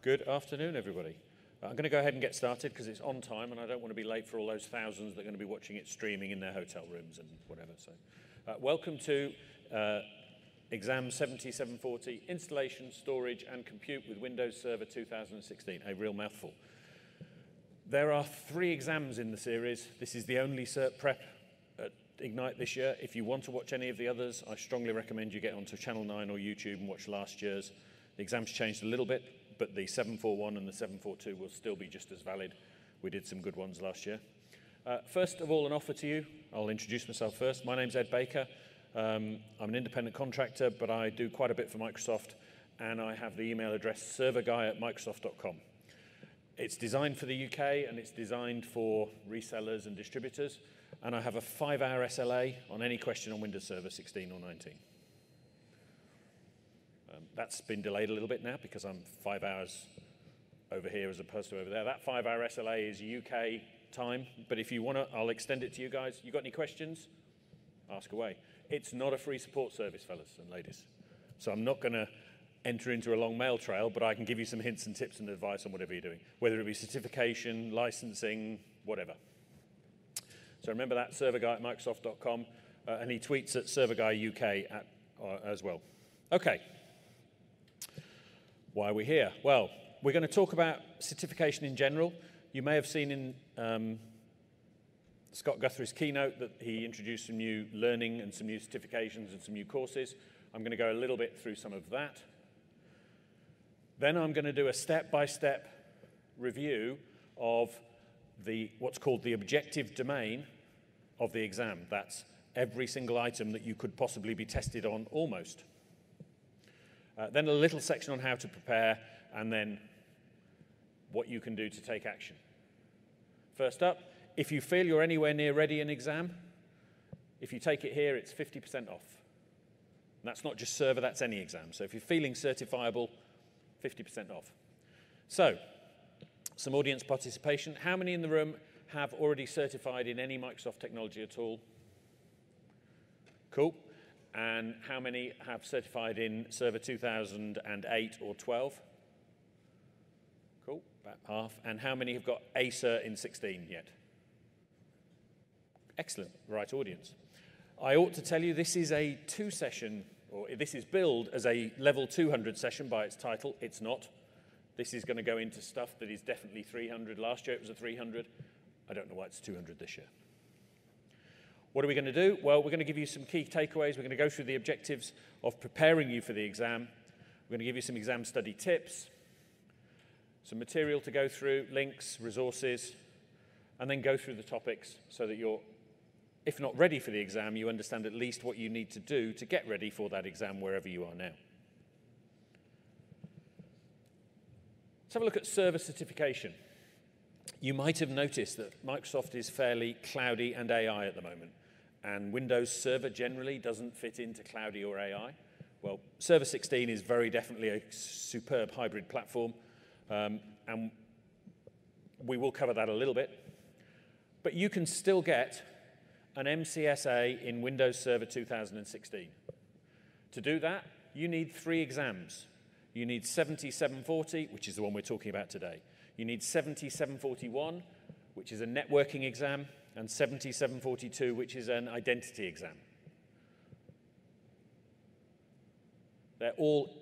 Good afternoon, everybody. I'm going to go ahead and get started because it's on time and I don't want to be late for all those thousands that are going to be watching it streaming in their hotel rooms and whatever. So, welcome to Exam 7740, Installation, Storage and Compute with Windows Server 2016, a real mouthful. There are 3 exams in the series. This is the only cert prep at Ignite this year. If you want to watch any of the others, I strongly recommend you get onto Channel 9 or YouTube and watch last year's. The exams changed a little bit, but the 741 and the 742 will still be just as valid. We did some good ones last year. First of all, an offer to you. I'll introduce myself first. My name's Ed Baker. I'm an independent contractor, but I do quite a bit for Microsoft, and I have the email address serverguy@microsoft.com. It's designed for the UK, and it's designed for resellers and distributors, and I have a 5-hour SLA on any question on Windows Server 16 or 19. That's been delayed a little bit now because I'm 5 hours over here as opposed to over there. That 5-hour SLA is UK time, but if you want to, I'll extend it to you guys. You got any questions? Ask away. It's not a free support service, fellas and ladies. So I'm not going to enter into a long mail trail, but I can give you some hints and tips and advice on whatever you're doing, whether it be certification, licensing, whatever. So remember that, serverguy@microsoft.com, and he tweets at serverguyuk as well. Okay. Why are we here? Well, we're going to talk about certification in general. You may have seen in Scott Guthrie's keynote that he introduced some new learning and some new certifications and some new courses. I'm going to go a little bit through some of that. Then I'm going to do a step-by-step review of what's called the objective domain of the exam. That's every single item that you could possibly be tested on almost. Then a little section on how to prepare, and then what you can do to take action. First up, if you feel you're anywhere near ready in exam, if you take it here, it's 50% off. And that's not just server, that's any exam. So if you're feeling certifiable, 50% off. So, some audience participation. How many in the room have already certified in any Microsoft technology at all? Cool. And how many have certified in Server 2008 or 12? Cool, about half. And how many have got a cert in 16 yet? Excellent, right audience. I ought to tell you this is a 2-session, or this is billed as a level 200 session by its title. It's not. This is going to go into stuff that is definitely 300. Last year it was a 300. I don't know why it's 200 this year. What are we going to do? Well, we're going to give you some key takeaways. We're going to go through the objectives of preparing you for the exam. We're going to give you some exam study tips, some material to go through, links, resources, and then go through the topics so that you're, if not ready for the exam, you understand at least what you need to do to get ready for that exam wherever you are now. Let's have a look at server certification. You might have noticed that Microsoft is fairly cloudy and AI at the moment, and Windows Server generally doesn't fit into cloudy or AI. Well, Server 16 is very definitely a superb hybrid platform, and we will cover that a little bit. But you can still get an MCSA in Windows Server 2016. To do that, you need 3 exams. You need 7740, which is the one we're talking about today. You need 7741, which is a networking exam, and 7742, which is an identity exam. They're all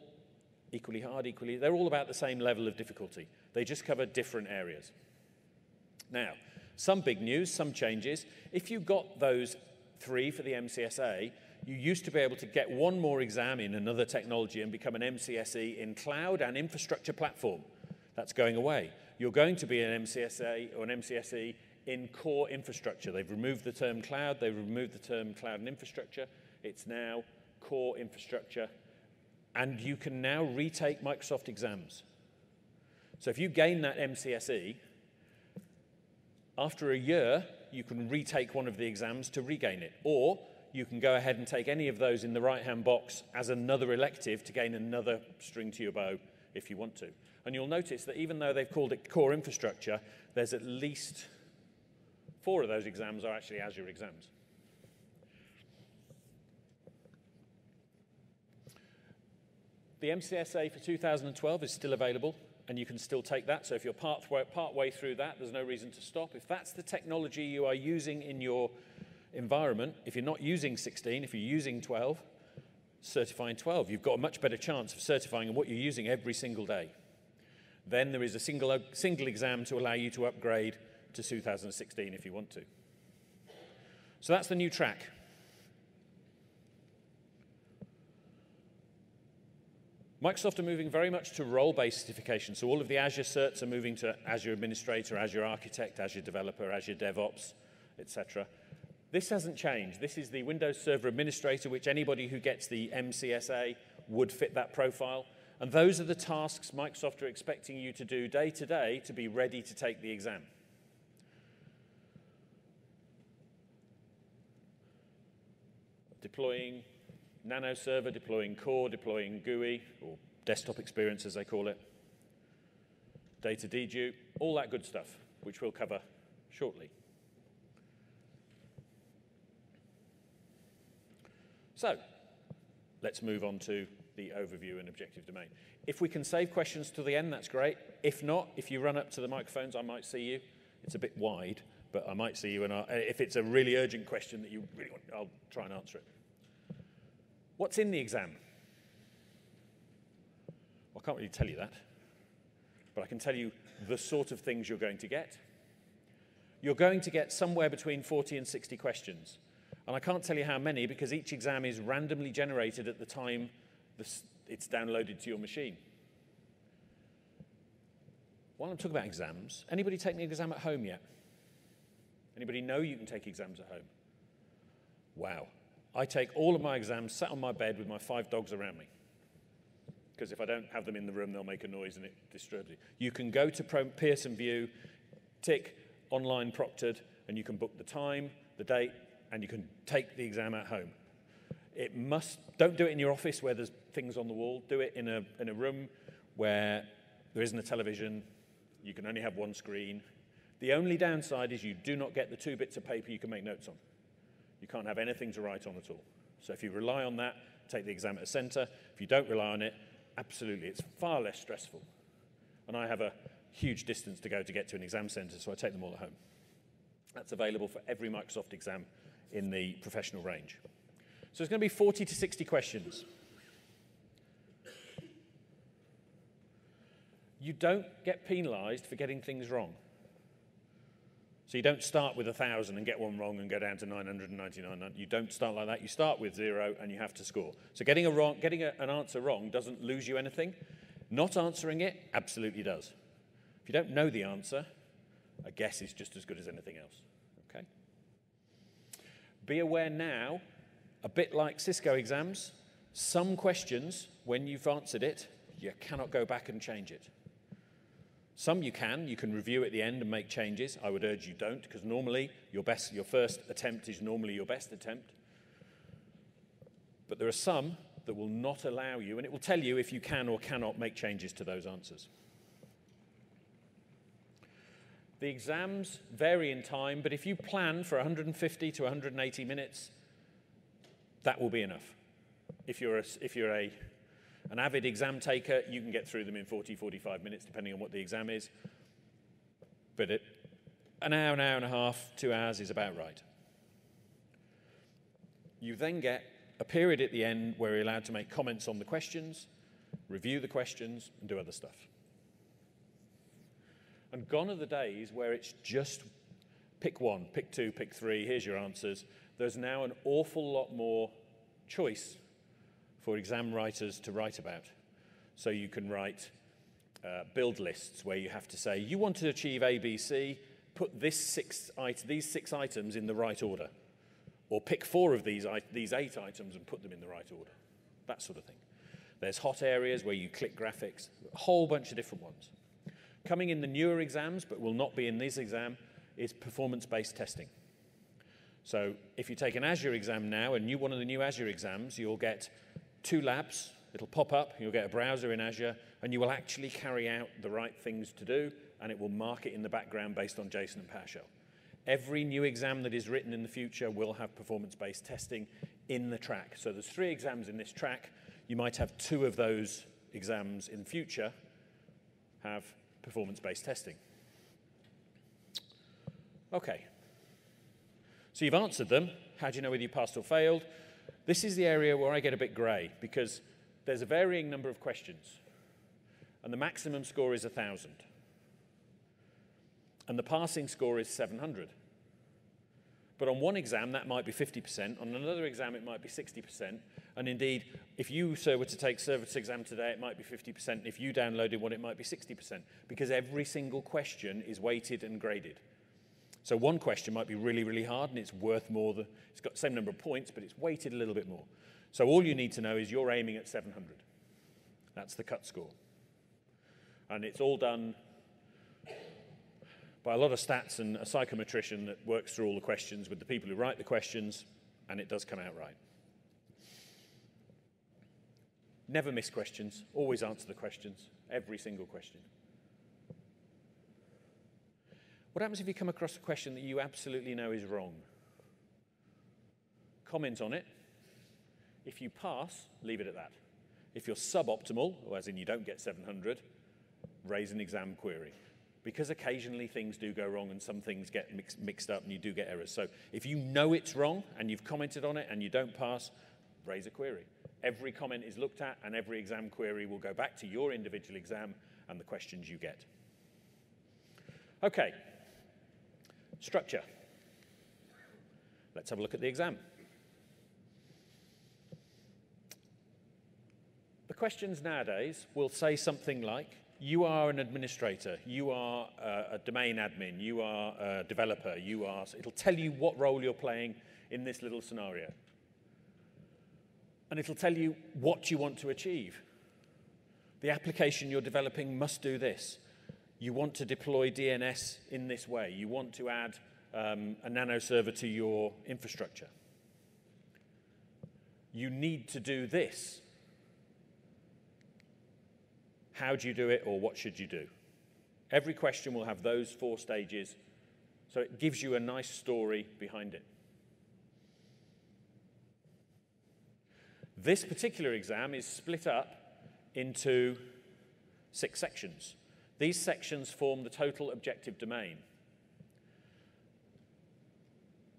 equally hard, they're all about the same level of difficulty. They just cover different areas. Now, some big news, some changes. If you got those 3 for the MCSA, you used to be able to get 1 more exam in another technology and become an MCSE in cloud and infrastructure platform. That's going away. You're going to be an MCSA or an MCSE in core infrastructure. They've removed the term cloud. They've removed the term cloud and infrastructure. It's now core infrastructure. And you can now retake Microsoft exams. So if you gain that MCSE, after a year, you can retake one of the exams to regain it. Or you can go ahead and take any of those in the right-hand box as another elective to gain another string to your bow if you want to. And you'll notice that even though they've called it core infrastructure, there's at least 4 of those exams are actually Azure exams. The MCSA for 2012 is still available, and you can still take that. So if you're part way through that, there's no reason to stop. If that's the technology you are using in your environment, if you're not using 16, if you're using 12, certifying 12, you've got a much better chance of certifying what you're using every single day. Then there is a single exam to allow you to upgrade to 2016 if you want to. So that's the new track. Microsoft are moving very much to role-based certification. So all of the Azure certs are moving to Azure Administrator, Azure Architect, Azure Developer, Azure DevOps, etc. This hasn't changed. This is the Windows Server Administrator, which anybody who gets the MCSA would fit that profile. And those are the tasks Microsoft are expecting you to do day to day to be ready to take the exam. Deploying Nano Server, deploying Core, deploying GUI, or desktop experience as they call it, data dedupe, all that good stuff, which we'll cover shortly. So, let's move on to the overview and objective domain. If we can save questions to the end, that's great. If not, if you run up to the microphones, I might see you. It's a bit wide, but I might see you, and if it's a really urgent question that you really want, I'll try and answer it. What's in the exam? Well, I can't really tell you that, but I can tell you the sort of things you're going to get. You're going to get somewhere between 40 and 60 questions. And I can't tell you how many because each exam is randomly generated at the time it's downloaded to your machine. While I'm talking about exams, anybody taking an exam at home yet? Anybody know you can take exams at home? Wow. I take all of my exams sat on my bed with my 5 dogs around me. Because if I don't have them in the room, they'll make a noise and it disturbs you. You can go to Pearson VUE, tick online proctored, and you can book the time, the date, and you can take the exam at home. Don't do it in your office where there's things on the wall. Do it in a room where there isn't a television. You can only have one screen. The only downside is you do not get the 2 bits of paper you can make notes on. You can't have anything to write on at all. So if you rely on that, take the exam at a centre. If you don't rely on it, absolutely, it's far less stressful. And I have a huge distance to go to get to an exam centre, so I take them all at home. That's available for every Microsoft exam in the professional range. So it's going to be 40 to 60 questions. You don't get penalised for getting things wrong. So you don't start with 1,000 and get one wrong and go down to 999. You don't start like that. You start with 0 and you have to score. So getting an answer wrong doesn't lose you anything. Not answering it absolutely does. If you don't know the answer, a guess is just as good as anything else. Okay? Be aware now, a bit like Cisco exams, some questions, when you've answered it, you cannot go back and change it. Some you can review at the end and make changes. I would urge you don't, because normally your first attempt is normally your best attempt. But there are some that will not allow you, and it will tell you if you can or cannot make changes to those answers. The exams vary in time, but if you plan for 150 to 180 minutes, that will be enough. If you're an avid exam taker, you can get through them in 40, 45 minutes, depending on what the exam is. But an hour and a half, 2 hours is about right. You then get a period at the end where you're allowed to make comments on the questions, review the questions, and do other stuff. And gone are the days where it's just pick 1, pick 2, pick 3, here's your answers. There's now an awful lot more choice for exam writers to write about. So you can write build lists where you have to say, you want to achieve A, B, C, put these 6 items in the right order. Or pick 4 of these 8 items and put them in the right order. That sort of thing. There's hot areas where you click graphics, a whole bunch of different ones. Coming in the newer exams, but will not be in this exam, is performance-based testing. So if you take an Azure exam now, one of the new Azure exams, you'll get 2 labs, it'll pop up, you'll get a browser in Azure, and you will actually carry out the right things to do, and it will mark it in the background based on JSON and PowerShell. Every new exam that is written in the future will have performance-based testing in the track. So there's 3 exams in this track. You might have 2 of those exams in future have performance-based testing. Okay. So you've answered them. How do you know whether you passed or failed? This is the area where I get a bit grey, because there's a varying number of questions, and the maximum score is 1,000. And the passing score is 700. But on one exam, that might be 50%. On another exam, it might be 60%. And indeed, if you, sir, were to take Service exam today, it might be 50%. If you downloaded one, it might be 60%, because every single question is weighted and graded. So one question might be really, really hard, and it's worth more than, it's got the same number of points, but it's weighted a little bit more. So all you need to know is you're aiming at 700. That's the cut score. And it's all done by a lot of stats and a psychometrician that works through all the questions with the people who write the questions, and it does come out right. Never miss questions. Always answer the questions. Every single question. What happens if you come across a question that you absolutely know is wrong? Comment on it. If you pass, leave it at that. If you're suboptimal, or as in you don't get 700, raise an exam query. Because occasionally things do go wrong and some things get mixed up and you do get errors. So if you know it's wrong and you've commented on it and you don't pass, raise a query. Every comment is looked at and every exam query will go back to your individual exam and the questions you get. Okay. Structure. Let's have a look at the exam. The questions nowadays will say something like, you are an administrator, you are a domain admin, you are a developer, it'll tell you what role you're playing in this little scenario. And it'll tell you what you want to achieve. The application you're developing must do this. You want to deploy DNS in this way. You want to add a nano server to your infrastructure. You need to do this. How do you do it, or what should you do? Every question will have those 4 stages, so it gives you a nice story behind it. This particular exam is split up into 6 sections. These sections form the total objective domain.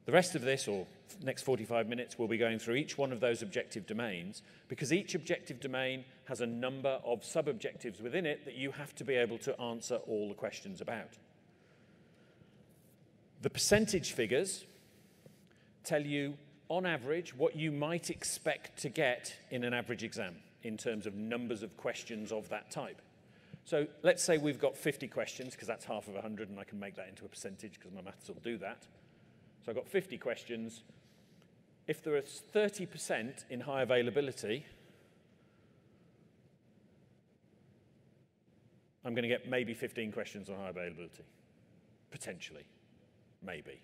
The rest of this, or next 45 minutes, we'll be going through each one of those objective domains, because each objective domain has a number of sub-objectives within it that you have to be able to answer all the questions about. The percentage figures tell you, on average, what you might expect to get in an average exam in terms of numbers of questions of that type. So let's say we've got 50 questions, because that's half of 100, and I can make that into a percentage because my maths will do that. So I've got 50 questions. If there is 30% in high availability, I'm going to get maybe 15 questions on high availability. Potentially. Maybe.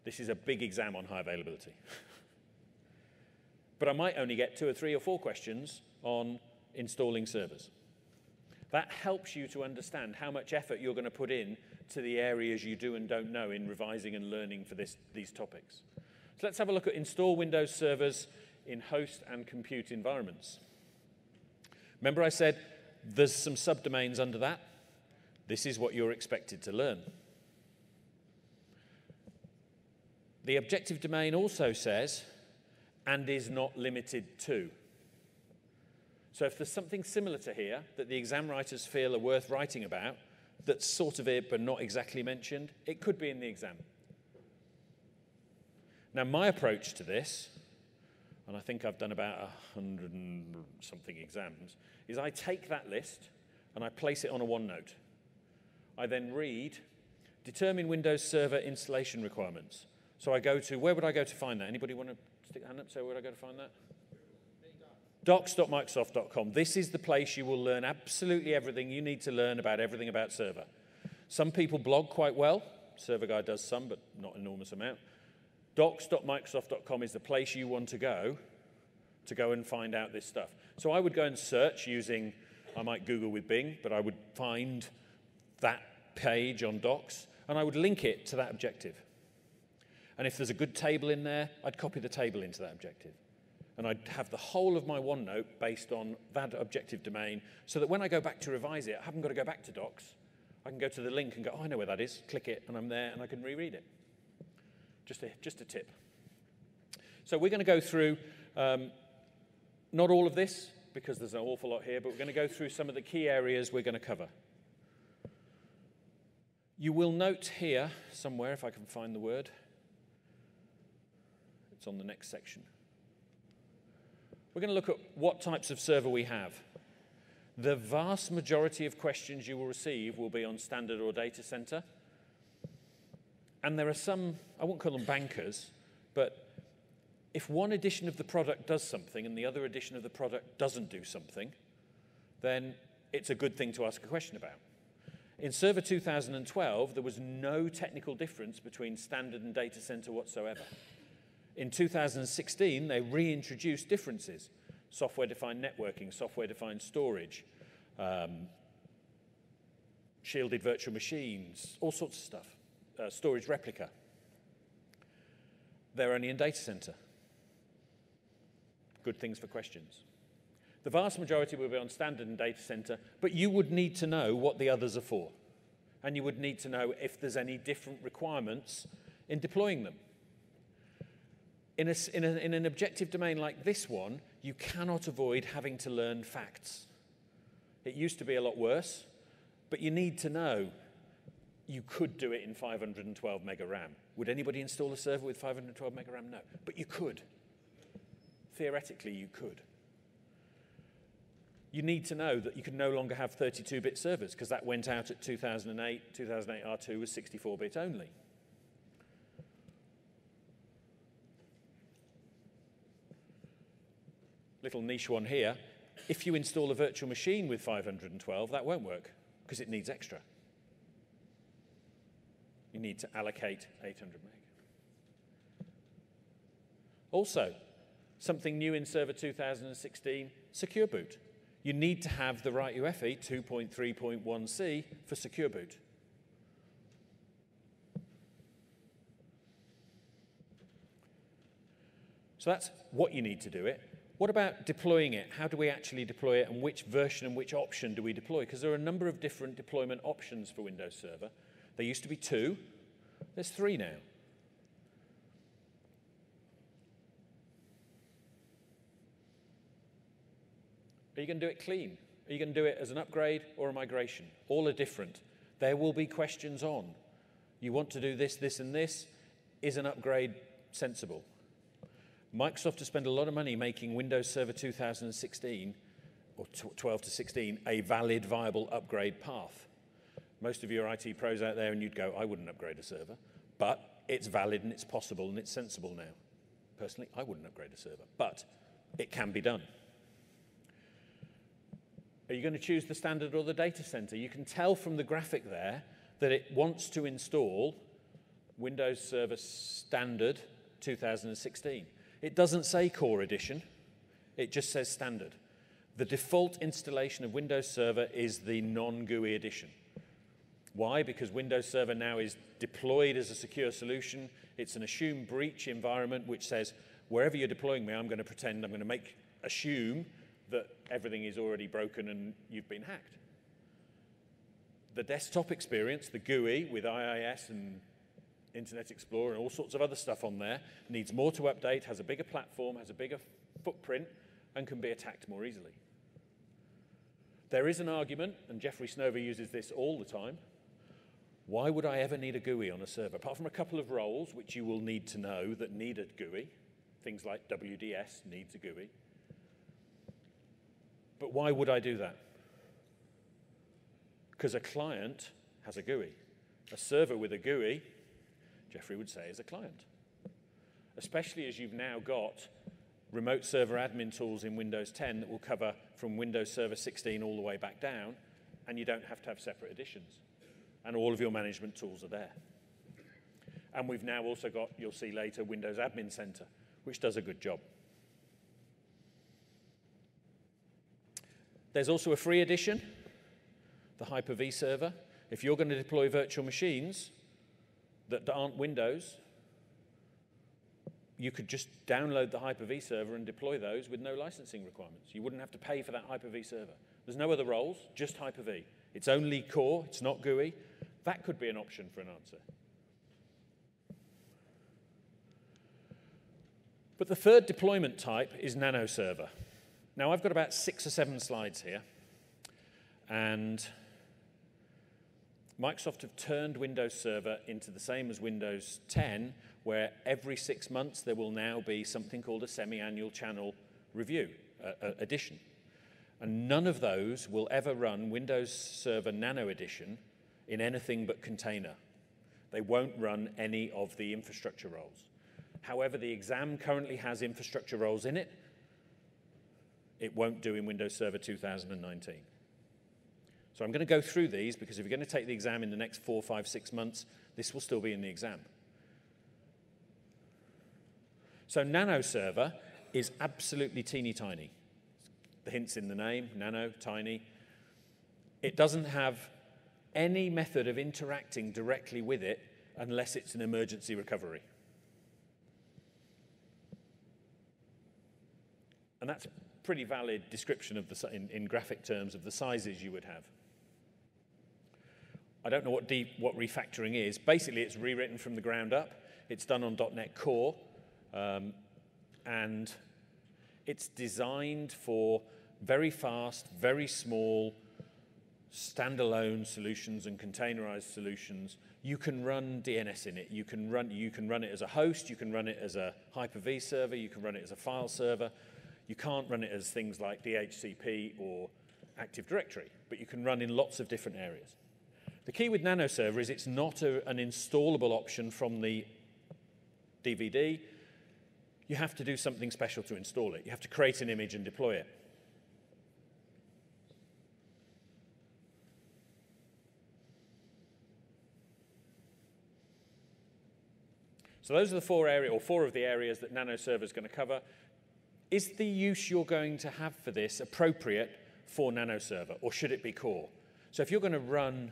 This is a big exam on high availability. But I might only get 2 or 3 or 4 questions on installing servers. That helps you to understand how much effort you're going to put in to the areas you do and don't know in revising and learning for these topics. So let's have a look at install Windows servers in host and compute environments. Remember I said there's some subdomains under that? This is what you're expected to learn. The objective domain also says, and is not limited to. So if there's something similar to here that the exam writers feel are worth writing about, that's sort of it but not exactly mentioned, it could be in the exam. Now my approach to this, and I think I've done about 100 and something exams, is I take that list and I place it on a OneNote. I then read, determine Windows Server installation requirements. So I go to, where would I go to find that? Anybody want to stick a hand up, say where would I go to find that? docs.microsoft.com. This is the place you will learn absolutely everything you need to learn about everything about server. Some people blog quite well. Server Guy does some, but not an enormous amount. Docs.microsoft.com is the place you want to go and find out this stuff. So I would go and search using, I might Google with Bing, but I would find that page on Docs, and I would link it to that objective. And if there's a good table in there, I'd copy the table into that objective. And I'd have the whole of my OneNote based on that objective domain so that when I go back to revise it, I haven't got to go back to Docs. I can go to the link and go, oh, I know where that is, click it, and I'm there, and I can reread it. Just a tip. So we're going to go through, not all of this, because there's an awful lot here, but we're going to go through some of the key areas we're going to cover. You will note here, somewhere, if I can find the word, it's on the next section. We're going to look at what types of server we have. The vast majority of questions you will receive will be on standard or data center. And there are some, I won't call them bankers, but if one edition of the product does something and the other edition of the product doesn't do something, then it's a good thing to ask a question about. In Server 2012, there was no technical difference between standard and data center whatsoever. In 2016, they reintroduced differences. Software-defined networking, software-defined storage, shielded virtual machines, all sorts of stuff. Storage replica. They're only in data center. Good things for questions. The vast majority will be on standard and data center, but you would need to know what the others are for. And you would need to know if there's any different requirements in deploying them. In an objective domain like this one, you cannot avoid having to learn facts. It used to be a lot worse, but you need to know you could do it in 512 mega RAM. Would anybody install a server with 512 mega RAM? No, but you could. Theoretically, you could. You need to know that you can no longer have 32-bit servers because that went out at 2008. 2008 R2 was 64-bit only. Little niche one here. If you install a virtual machine with 512, that won't work because it needs extra. You need to allocate 800 meg. Also, something new in Server 2016, Secure Boot. You need to have the right UEFI 2.3.1c for Secure Boot. So that's what you need to do it. What about deploying it? How do we actually deploy it, and which version and which option do we deploy? Because there are a number of different deployment options for Windows Server. There used to be 2. There's 3 now. Are you going to do it clean? Are you going to do it as an upgrade or a migration? All are different. There will be questions on. You want to do this, this, and this. Is an upgrade sensible? Microsoft has spent a lot of money making Windows Server 2016, or 12 to 16, a valid, viable upgrade path. Most of you are IT pros out there, and you'd go, I wouldn't upgrade a server. But it's valid, and it's possible, and it's sensible now. Personally, I wouldn't upgrade a server. But it can be done. Are you going to choose the standard or the data center? You can tell from the graphic there that it wants to install Windows Server Standard 2016. It doesn't say Core Edition. It just says Standard. The default installation of Windows Server is the non-GUI edition. Why? Because Windows Server now is deployed as a secure solution. It's an assume breach environment which says, wherever you're deploying me, I'm going to pretend, I'm going to assume that everything is already broken and you've been hacked. The desktop experience, the GUI with IIS and Internet Explorer and all sorts of other stuff on there, needs more to update, has a bigger platform, has a bigger footprint, and can be attacked more easily. There is an argument, and Jeffrey Snover uses this all the time, why would I ever need a GUI on a server? Apart from a couple of roles, which you will need to know that need a GUI, things like WDS needs a GUI. But why would I do that? Because a client has a GUI. A server with a GUI, Jeffrey would say, is a client. Especially as you've now got remote server admin tools in Windows 10 that will cover from Windows Server 16 all the way back down, and you don't have to have separate editions. And all of your management tools are there. And we've now also got, you'll see later, Windows Admin Center, which does a good job. There's also a free edition, the Hyper-V server. If you're going to deploy virtual machines that aren't Windows, you could just download the Hyper-V server and deploy those with no licensing requirements. You wouldn't have to pay for that Hyper-V server. There's no other roles, just Hyper-V. It's only core, it's not GUI. That could be an option for an answer. But the third deployment type is nano server. Now, I've got about 6 or 7 slides here, and Microsoft have turned Windows Server into the same as Windows 10, where every 6 months there will now be something called a semi-annual channel review edition. And none of those will ever run Windows Server Nano Edition in anything but container. They won't run any of the infrastructure roles. However, the exam currently has infrastructure roles in it. It won't do in Windows Server 2019. So I'm going to go through these because if you're going to take the exam in the next 4, 5, 6 months, this will still be in the exam. So Nano Server is absolutely teeny tiny. The hint's in the name, nano, tiny. It doesn't have any method of interacting directly with it unless it's an emergency recovery. And that's a pretty valid description of in graphic terms of the sizes you would have. I don't know what refactoring is. Basically, it's rewritten from the ground up. It's done on .NET Core. And it's designed for very fast, very small, standalone solutions and containerized solutions. You can run DNS in it. You can run it as a host. You can run it as a Hyper-V server. You can run it as a file server. You can't run it as things like DHCP or Active Directory, but you can run in lots of different areas. The key with Nano Server is it's not an installable option from the DVD. You have to do something special to install it. You have to create an image and deploy it. So those are the four of the areas that Nano Server is going to cover. Is the use you're going to have for this appropriate for Nano Server, or should it be core? So if you're going to run,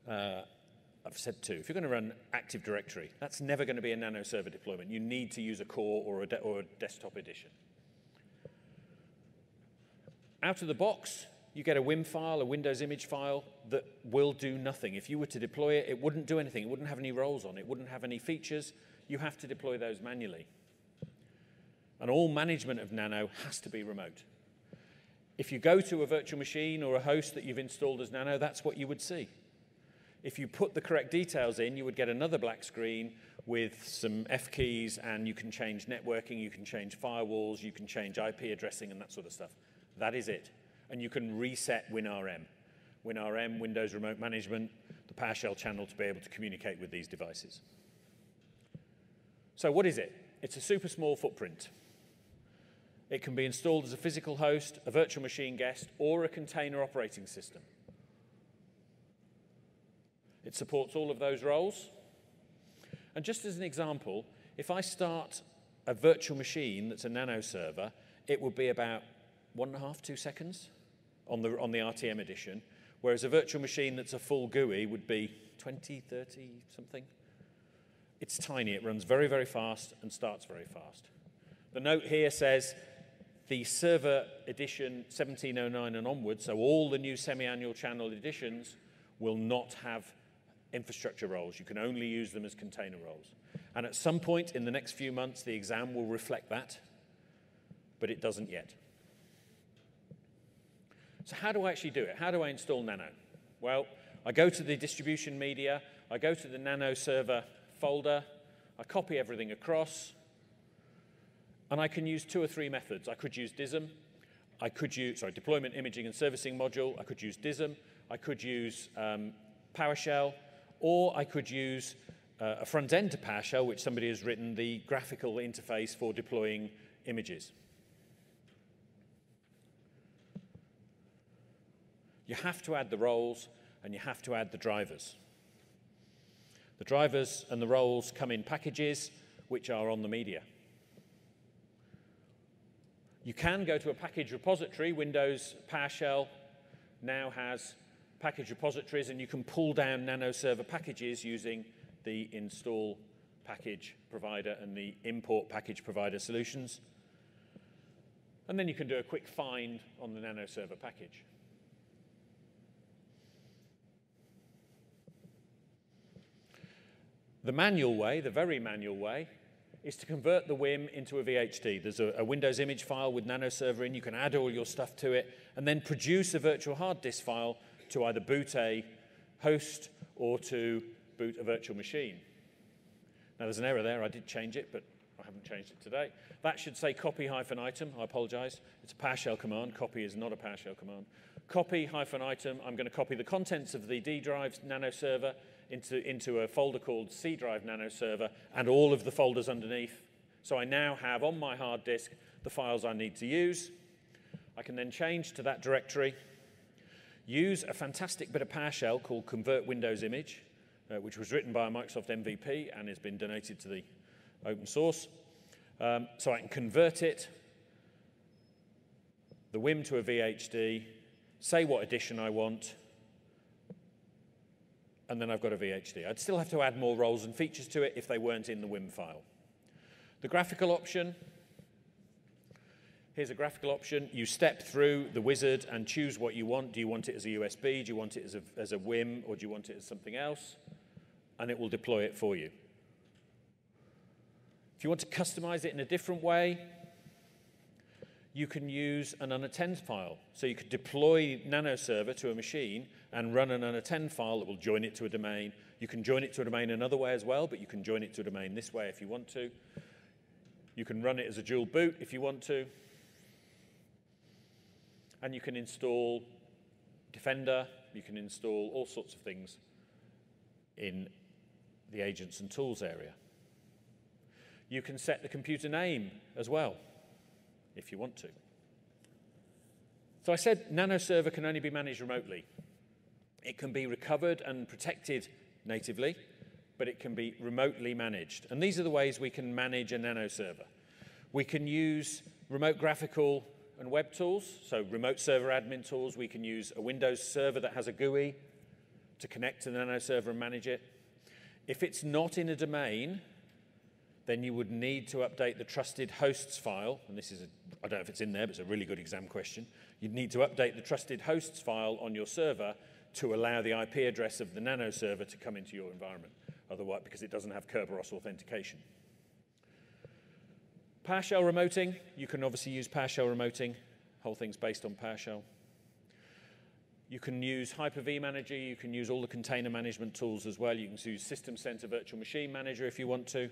I've said 2, if you're going to run Active Directory, that's never going to be a Nano Server deployment. You need to use a core or a desktop edition. Out of the box, you get a WIM file, a Windows image file that will do nothing. If you were to deploy it, it wouldn't do anything. It wouldn't have any roles on it. It wouldn't have any features. You have to deploy those manually. And all management of Nano has to be remote. If you go to a virtual machine or a host that you've installed as Nano, that's what you would see. If you put the correct details in, you would get another black screen with some F keys, and you can change networking, you can change firewalls, you can change IP addressing and that sort of stuff. That is it. And you can reset WinRM. WinRM, Windows Remote Management, the PowerShell channel to be able to communicate with these devices. So what is it? It's a super small footprint. It can be installed as a physical host, a virtual machine guest, or a container operating system. It supports all of those roles. And just as an example, if I start a virtual machine that's a Nano server, it will be about 1.5, 2 seconds on the RTM edition, whereas a virtual machine that's a full GUI would be 20, 30, something. It's tiny. It runs very, very fast and starts very fast. The note here says the server edition 1709 and onwards, so all the new semi-annual channel editions, will not have infrastructure roles. You can only use them as container roles. And at some point in the next few months, the exam will reflect that, but it doesn't yet. So how do I actually do it? How do I install Nano? Well, I go to the distribution media, I go to the Nano server folder, I copy everything across, and I can use 2 or 3 methods. I could use DISM, I could use, deployment, imaging, and servicing module. I could use DISM, I could use PowerShell, or I could use a front end to PowerShell, which somebody has written, the graphical interface for deploying images. You have to add the roles, and you have to add the drivers. The drivers and the roles come in packages, which are on the media. You can go to a package repository. Windows PowerShell now has package repositories, and you can pull down Nano server packages using the install package provider and the import package provider solutions. And then you can do a quick find on the Nano Server package. The manual way, the very manual way, is to convert the WIM into a VHD. There's a Windows image file with Nano Server in. You can add all your stuff to it and then produce a virtual hard disk file to either boot a host or to boot a virtual machine. Now, there's an error there. I did change it, but I haven't changed it today. That should say copy-item. I apologize. It's a PowerShell command. Copy is not a PowerShell command. Copy-item. I'm going to copy the contents of the D drive Nano Server into a folder called C drive Nano Server and all of the folders underneath. So I now have on my hard disk the files I need to use. I can then change to that directory, use a fantastic bit of PowerShell called Convert Windows Image, which was written by a Microsoft MVP and has been donated to the open source. So I can convert it, the WIM to a VHD, say what edition I want, and then I've got a VHD. I'd still have to add more roles and features to it if they weren't in the WIM file. The graphical option, here's a graphical option. You step through the wizard and choose what you want. Do you want it as a USB? Do you want it as a WIM? Or do you want it as something else? And it will deploy it for you. If you want to customize it in a different way, you can use an unattend file. So you could deploy Nano Server to a machine and run an unattend file that will join it to a domain. You can join it to a domain another way as well, but you can join it to a domain this way if you want to. You can run it as a dual boot if you want to. And you can install Defender. You can install all sorts of things in the agents and tools area. You can set the computer name as well, if you want to. So I said Nano Server can only be managed remotely. It can be recovered and protected natively, but it can be remotely managed. And these are the ways we can manage a Nano Server. We can use remote graphical and web tools, so remote server admin tools. We can use a Windows server that has a GUI to connect to the Nano Server and manage it. If it's not in a domain, then you would need to update the trusted hosts file, and this is, I don't know if it's in there, but it's a really good exam question. You'd need to update the trusted hosts file on your server to allow the IP address of the Nano Server to come into your environment, otherwise, because it doesn't have Kerberos authentication. PowerShell remoting, you can obviously use PowerShell remoting, whole thing's based on PowerShell. You can use Hyper-V Manager, you can use all the container management tools as well. You can use System Center Virtual Machine Manager if you want to.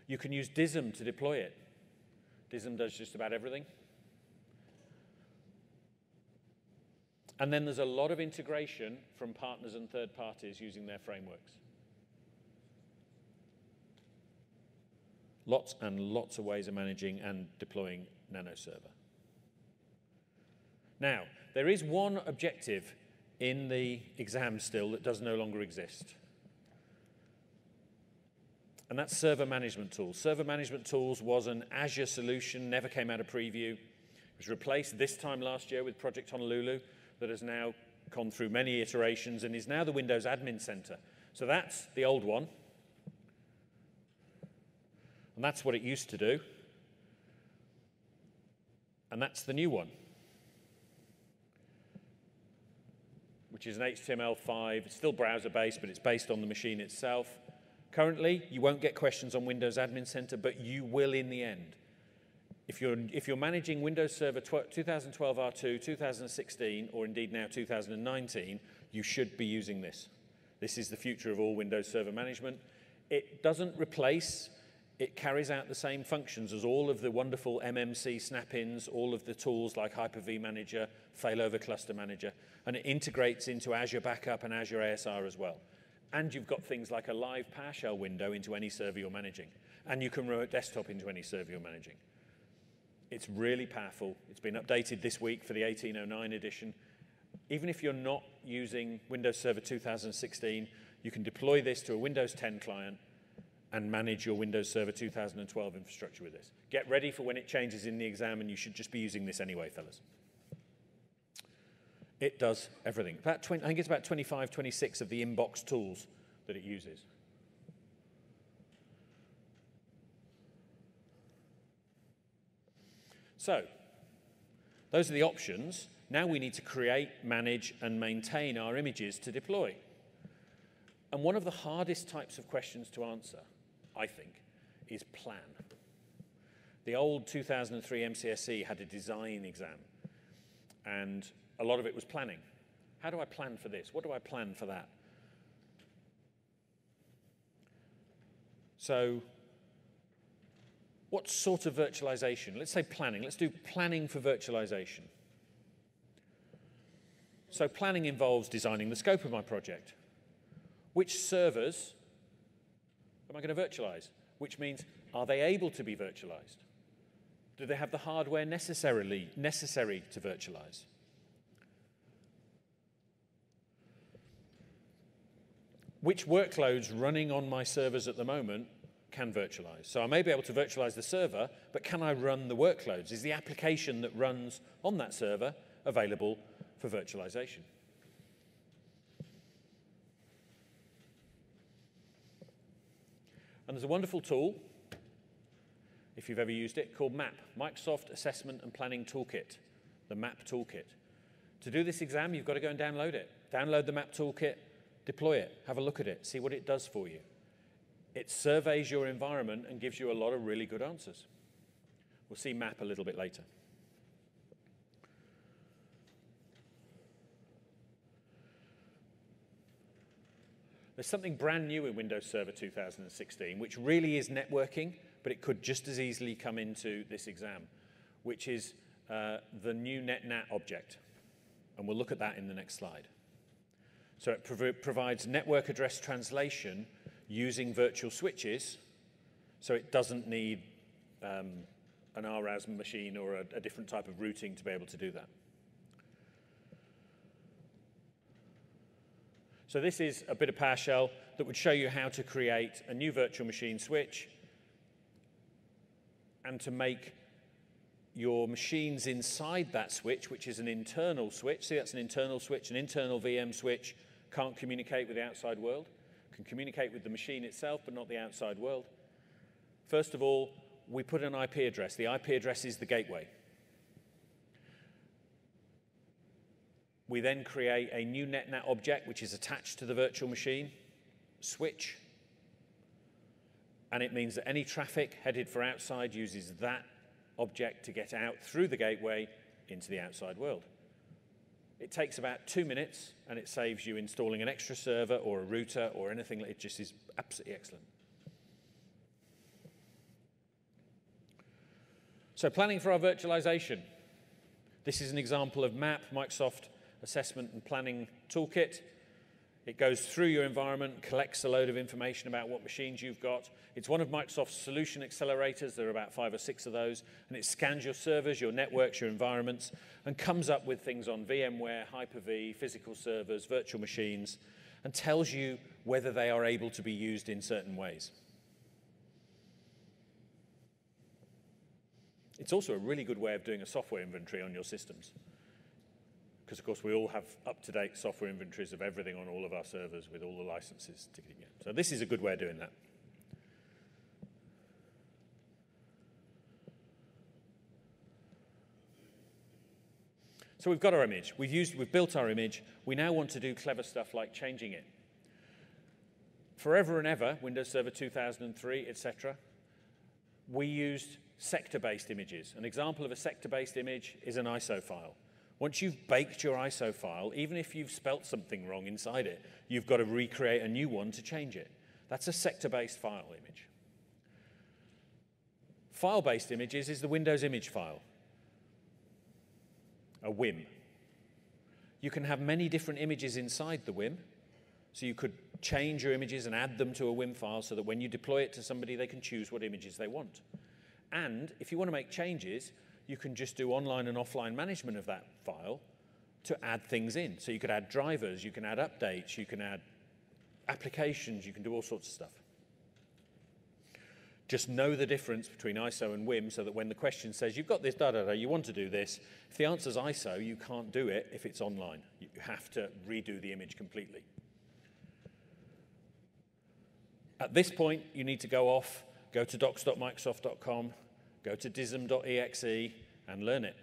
You can use DISM to deploy it. DISM does just about everything. And then there's a lot of integration from partners and third parties using their frameworks. Lots and lots of ways of managing and deploying Nano Server. Now, there is one objective in the exam still that does no longer exist. And that's server management tools. Server management tools was an Azure solution, never came out of preview. It was replaced this time last year with Project Honolulu that has now gone through many iterations and is now the Windows Admin Center. So that's the old one. And that's what it used to do. And that's the new one, which is an HTML5. It's still browser-based, but it's based on the machine itself. Currently, you won't get questions on Windows Admin Center, but you will in the end. If you're managing Windows Server 2012 R2, 2016, or indeed now 2019, you should be using this. This is the future of all Windows Server management. It doesn't replace, it carries out the same functions as all of the wonderful MMC snap-ins, all of the tools like Hyper-V Manager, Failover Cluster Manager, and it integrates into Azure Backup and Azure ASR as well. And you've got things like a live PowerShell window into any server you're managing. And you can remote desktop into any server you're managing. It's really powerful. It's been updated this week for the 1809 edition. Even if you're not using Windows Server 2016, you can deploy this to a Windows 10 client and manage your Windows Server 2012 infrastructure with this. Get ready for when it changes in the exam, and you should just be using this anyway, fellas. It does everything. I think it's about 25, 26 of the inbox tools that it uses. So those are the options. Now we need to create, manage, and maintain our images to deploy. And one of the hardest types of questions to answer, I think, is plan. The old 2003 MCSE had a design exam, and a lot of it was planning. How do I plan for this? What do I plan for that? So what sort of virtualization? Let's say planning. Let's do planning for virtualization. So planning involves designing the scope of my project. Which servers am I going to virtualize? Which means, are they able to be virtualized? Do they have the hardware necessary to virtualize? Which workloads running on my servers at the moment can virtualize? So I may be able to virtualize the server, but can I run the workloads? Is the application that runs on that server available for virtualization? And there's a wonderful tool, if you've ever used it, called MAP, Microsoft Assessment and Planning Toolkit, the MAP Toolkit. To do this exam, you've got to go and download it. Download the MAP Toolkit, deploy it, have a look at it, see what it does for you. It surveys your environment and gives you a lot of really good answers. We'll see MAP a little bit later. There's something brand new in Windows Server 2016, which really is networking, but it could just as easily come into this exam, which is the new NetNat object. And we'll look at that in the next slide. So it provides network address translation using virtual switches, so it doesn't need an RAS machine or a different type of routing to be able to do that. So this is a bit of PowerShell that would show you how to create a new virtual machine switch and to make your machines inside that switch, which is an internal switch. See, that's an internal switch, an internal VM switch, can't communicate with the outside world, can communicate with the machine itself, but not the outside world. First of all, we put an IP address. The IP address is the gateway. We then create a new NetNat object, which is attached to the virtual machine, switch. And it means that any traffic headed for outside uses that object to get out through the gateway into the outside world. It takes about 2 minutes, and it saves you installing an extra server or a router or anything. It just is absolutely excellent. So planning for our virtualization. This is an example of MAP, Microsoft Assessment and Planning Toolkit. It goes through your environment, collects a load of information about what machines you've got. It's one of Microsoft's solution accelerators. There are about 5 or 6 of those. And it scans your servers, your networks, your environments, and comes up with things on VMware, Hyper-V, physical servers, virtual machines, and tells you whether they are able to be used in certain ways. It's also a really good way of doing a software inventory on your systems. Because, of course, we all have up-to-date software inventories of everything on all of our servers with all the licenses ticking in. So this is a good way of doing that. So we've got our image. We've built our image. We now want to do clever stuff like changing it. Forever and ever, Windows Server 2003, etc., we used sector-based images. An example of a sector-based image is an ISO file. Once you've baked your ISO file, even if you've spelt something wrong inside it, you've got to recreate a new one to change it. That's a sector-based file image. File-based images is the Windows image file, a WIM. You can have many different images inside the WIM, so you could change your images and add them to a WIM file so that when you deploy it to somebody, they can choose what images they want. And if you want to make changes, you can just do online and offline management of that file to add things in. So you could add drivers, you can add updates, you can add applications, you can do all sorts of stuff. Just know the difference between ISO and WIM so that when the question says, you've got this, you want to do this, if the answer's ISO, you can't do it if it's online. You have to redo the image completely. At this point, you need to go off, go to docs.microsoft.com, go to dism.exe, and learn it.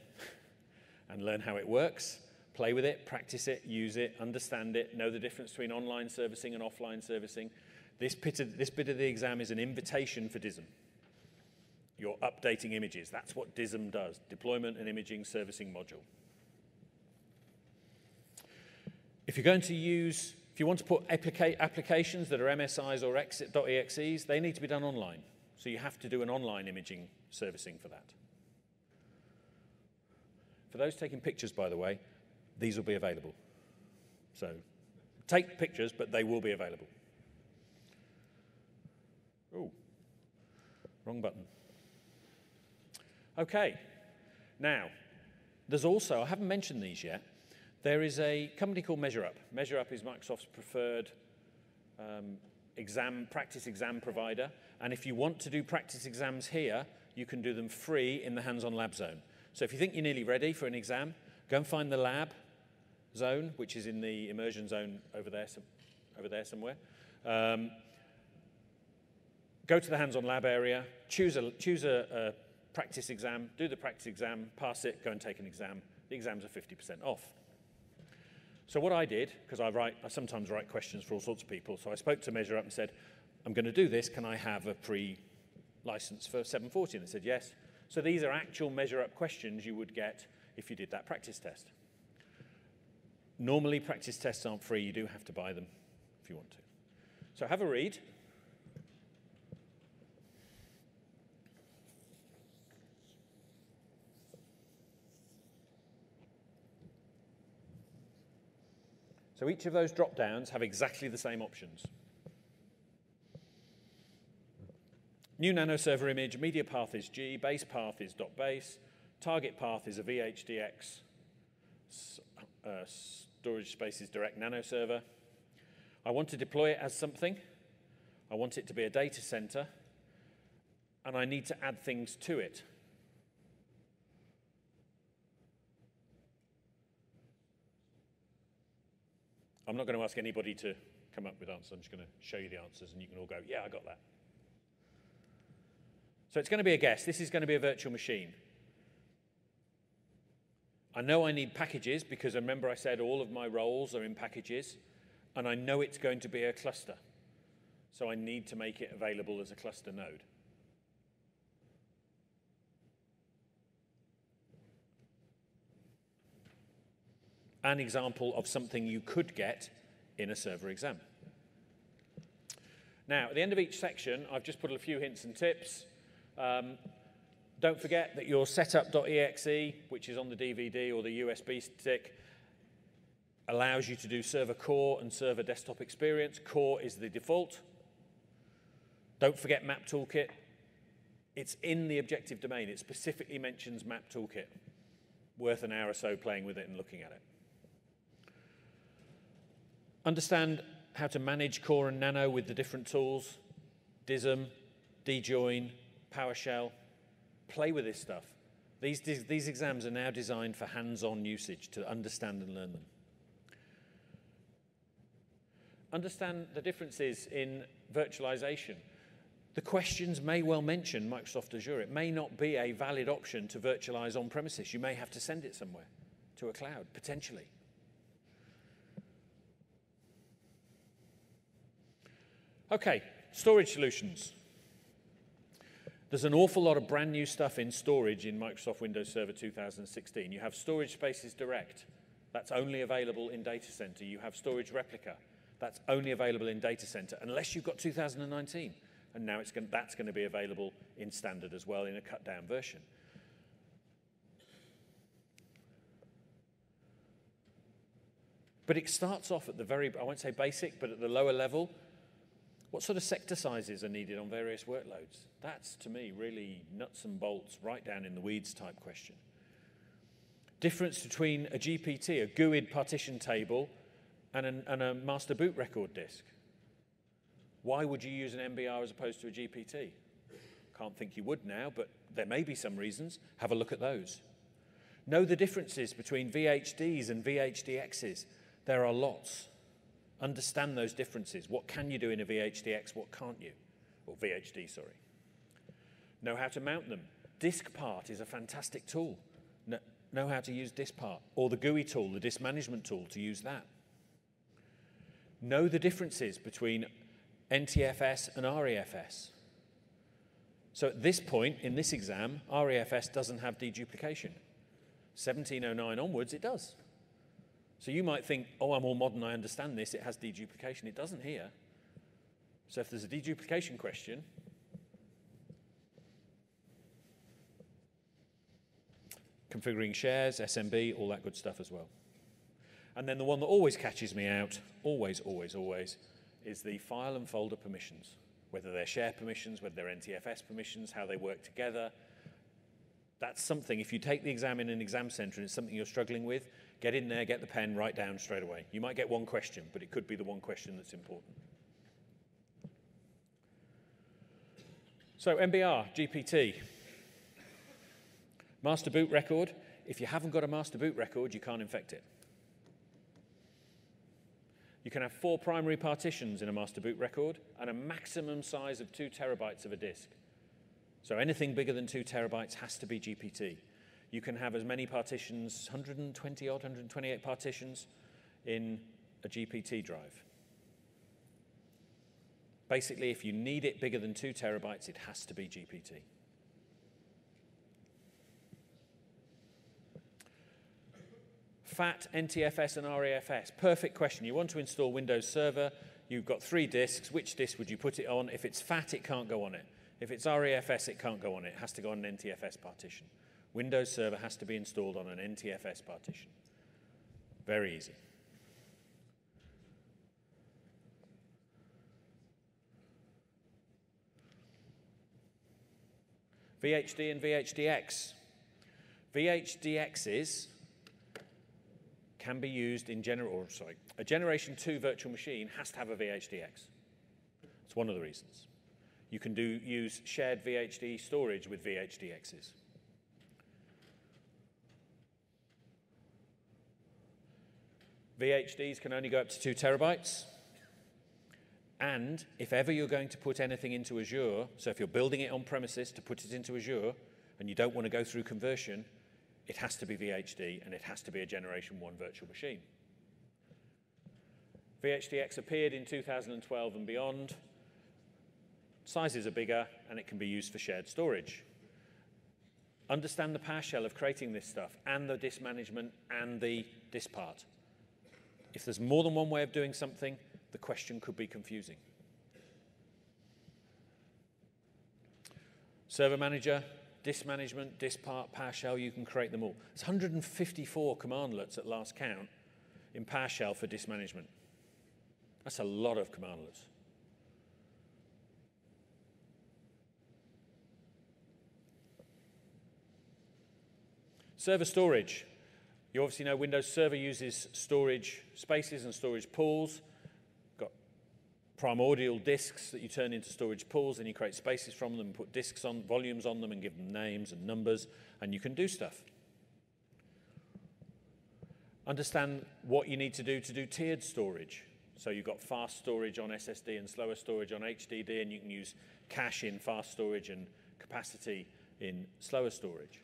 And learn how it works, play with it, practice it, use it, understand it, know the difference between online servicing and offline servicing. This bit of the exam is an invitation for DISM. You're updating images. That's what DISM does, Deployment and Imaging Servicing Module. If you're going to use, if you want to put applications that are MSIs or .exes, they need to be done online. So you have to do an online imaging servicing for that. For those taking pictures, by the way, these will be available. So take pictures, but they will be available. Oh, wrong button. Okay, now, there's also, I haven't mentioned these yet, there is a company called MeasureUp. MeasureUp is Microsoft's preferred practice exam provider. And if you want to do practice exams here, you can do them free in the hands-on lab zone. So if you think you're nearly ready for an exam, go and find the lab zone, which is in the immersion zone over there somewhere. Go to the hands-on lab area, choose a practice exam, do the practice exam, pass it, go and take an exam. The exams are 50% off. So what I did, because I sometimes write questions for all sorts of people, so I spoke to MeasureUp and said, I'm going to do this, can I have a pre-license for 740? And they said yes. So these are actual MeasureUp questions you would get if you did that practice test. Normally practice tests aren't free, you do have to buy them if you want to. So have a read. So each of those drop-downs have exactly the same options. New nanoserver image, media path is G, base path is .base, target path is a VHDX, storage space is direct nanoserver. I want to deploy it as something. I want it to be a data center, and I need to add things to it. I'm not going to ask anybody to come up with answers. I'm just going to show you the answers, and you can all go, yeah, I got that. So it's going to be a guess. This is going to be a virtual machine. I know I need packages because remember I said all of my roles are in packages, and I know it's going to be a cluster. So I need to make it available as a cluster node. An example of something you could get in a server exam. Now, at the end of each section, I've just put a few hints and tips. Don't forget that your setup.exe, which is on the DVD or the USB stick, allows you to do server core and server desktop experience. Core is the default. Don't forget Map Toolkit. It's in the objective domain. It specifically mentions Map Toolkit. Worth an hour or so playing with it and looking at it. Understand how to manage core and nano with the different tools. DISM, djoin, PowerShell. Play with this stuff. These exams are now designed for hands-on usage to understand and learn them. Understand the differences in virtualization. The questions may well mention Microsoft Azure. It may not be a valid option to virtualize on premises. You may have to send it somewhere to a cloud, potentially. Okay, storage solutions. There's an awful lot of brand new stuff in storage in Microsoft Windows Server 2016. You have Storage Spaces Direct. That's only available in Data Center. You have Storage Replica. That's only available in Data Center, unless you've got 2019. And now that's going to be available in Standard as well in a cut-down version. But it starts off at the very, I won't say basic, but at the lower level. What sort of sector sizes are needed on various workloads? That's, to me, really nuts and bolts, right down in the weeds type question. Difference between a GPT, a GUID partition table, and a master boot record disk. Why would you use an MBR as opposed to a GPT? Can't think you would now, but there may be some reasons. Have a look at those. Know the differences between VHDs and VHDXs. There are lots. Understand those differences. What can you do in a VHDX? What can't you? Or VHD, sorry. Know how to mount them. DiskPart is a fantastic tool. know how to use diskpart, or the GUI tool, the disk management tool, to use that. Know the differences between NTFS and REFS. So at this point in this exam, REFS doesn't have deduplication. 1709 onwards, it does. So you might think, oh, I'm all modern, I understand this, it has deduplication. It doesn't here. So if there's a deduplication question, configuring shares, SMB, all that good stuff as well. And then the one that always catches me out, always, always, always, is the file and folder permissions. Whether they're share permissions, whether they're NTFS permissions, how they work together. That's something, if you take the exam in an exam center and it's something you're struggling with, get in there, get the pen, write down straight away. You might get one question, but it could be the one question that's important. So MBR, GPT. Master boot record. If you haven't got a master boot record, you can't infect it. You can have 4 primary partitions in a master boot record and a maximum size of 2 terabytes of a disk. So anything bigger than 2 terabytes has to be GPT. You can have as many partitions, 120 odd, 128 partitions in a GPT drive. Basically, if you need it bigger than 2 terabytes, it has to be GPT. FAT, NTFS, and REFS. Perfect question. You want to install Windows Server. You've got 3 disks. Which disk would you put it on? If it's FAT, it can't go on it. If it's REFS, it can't go on it. It has to go on an NTFS partition. Windows Server has to be installed on an NTFS partition. Very easy. VHD and VHDX. VHDXs can be used in a Generation 2 virtual machine has to have a VHDX. It's one of the reasons. You can use shared VHD storage with VHDXs. VHDs can only go up to 2 terabytes. And if ever you're going to put anything into Azure, so if you're building it on premises to put it into Azure, and you don't want to go through conversion, it has to be VHD, and it has to be a Generation 1 virtual machine. VHDX appeared in 2012 and beyond. Sizes are bigger, and it can be used for shared storage. Understand the PowerShell of creating this stuff, and the disk management, and the disk part. If there's more than one way of doing something, the question could be confusing. Server Manager, disk management, disk part, PowerShell, you can create them all. It's 154 commandlets at last count in PowerShell for disk management. That's a lot of commandlets. Server storage. You obviously know Windows Server uses storage spaces and storage pools. Got primordial disks that you turn into storage pools, and you create spaces from them, put disks on, volumes on them, and give them names and numbers, and you can do stuff. Understand what you need to do tiered storage. So you've got fast storage on SSD and slower storage on HDD, and you can use cache in fast storage and capacity in slower storage.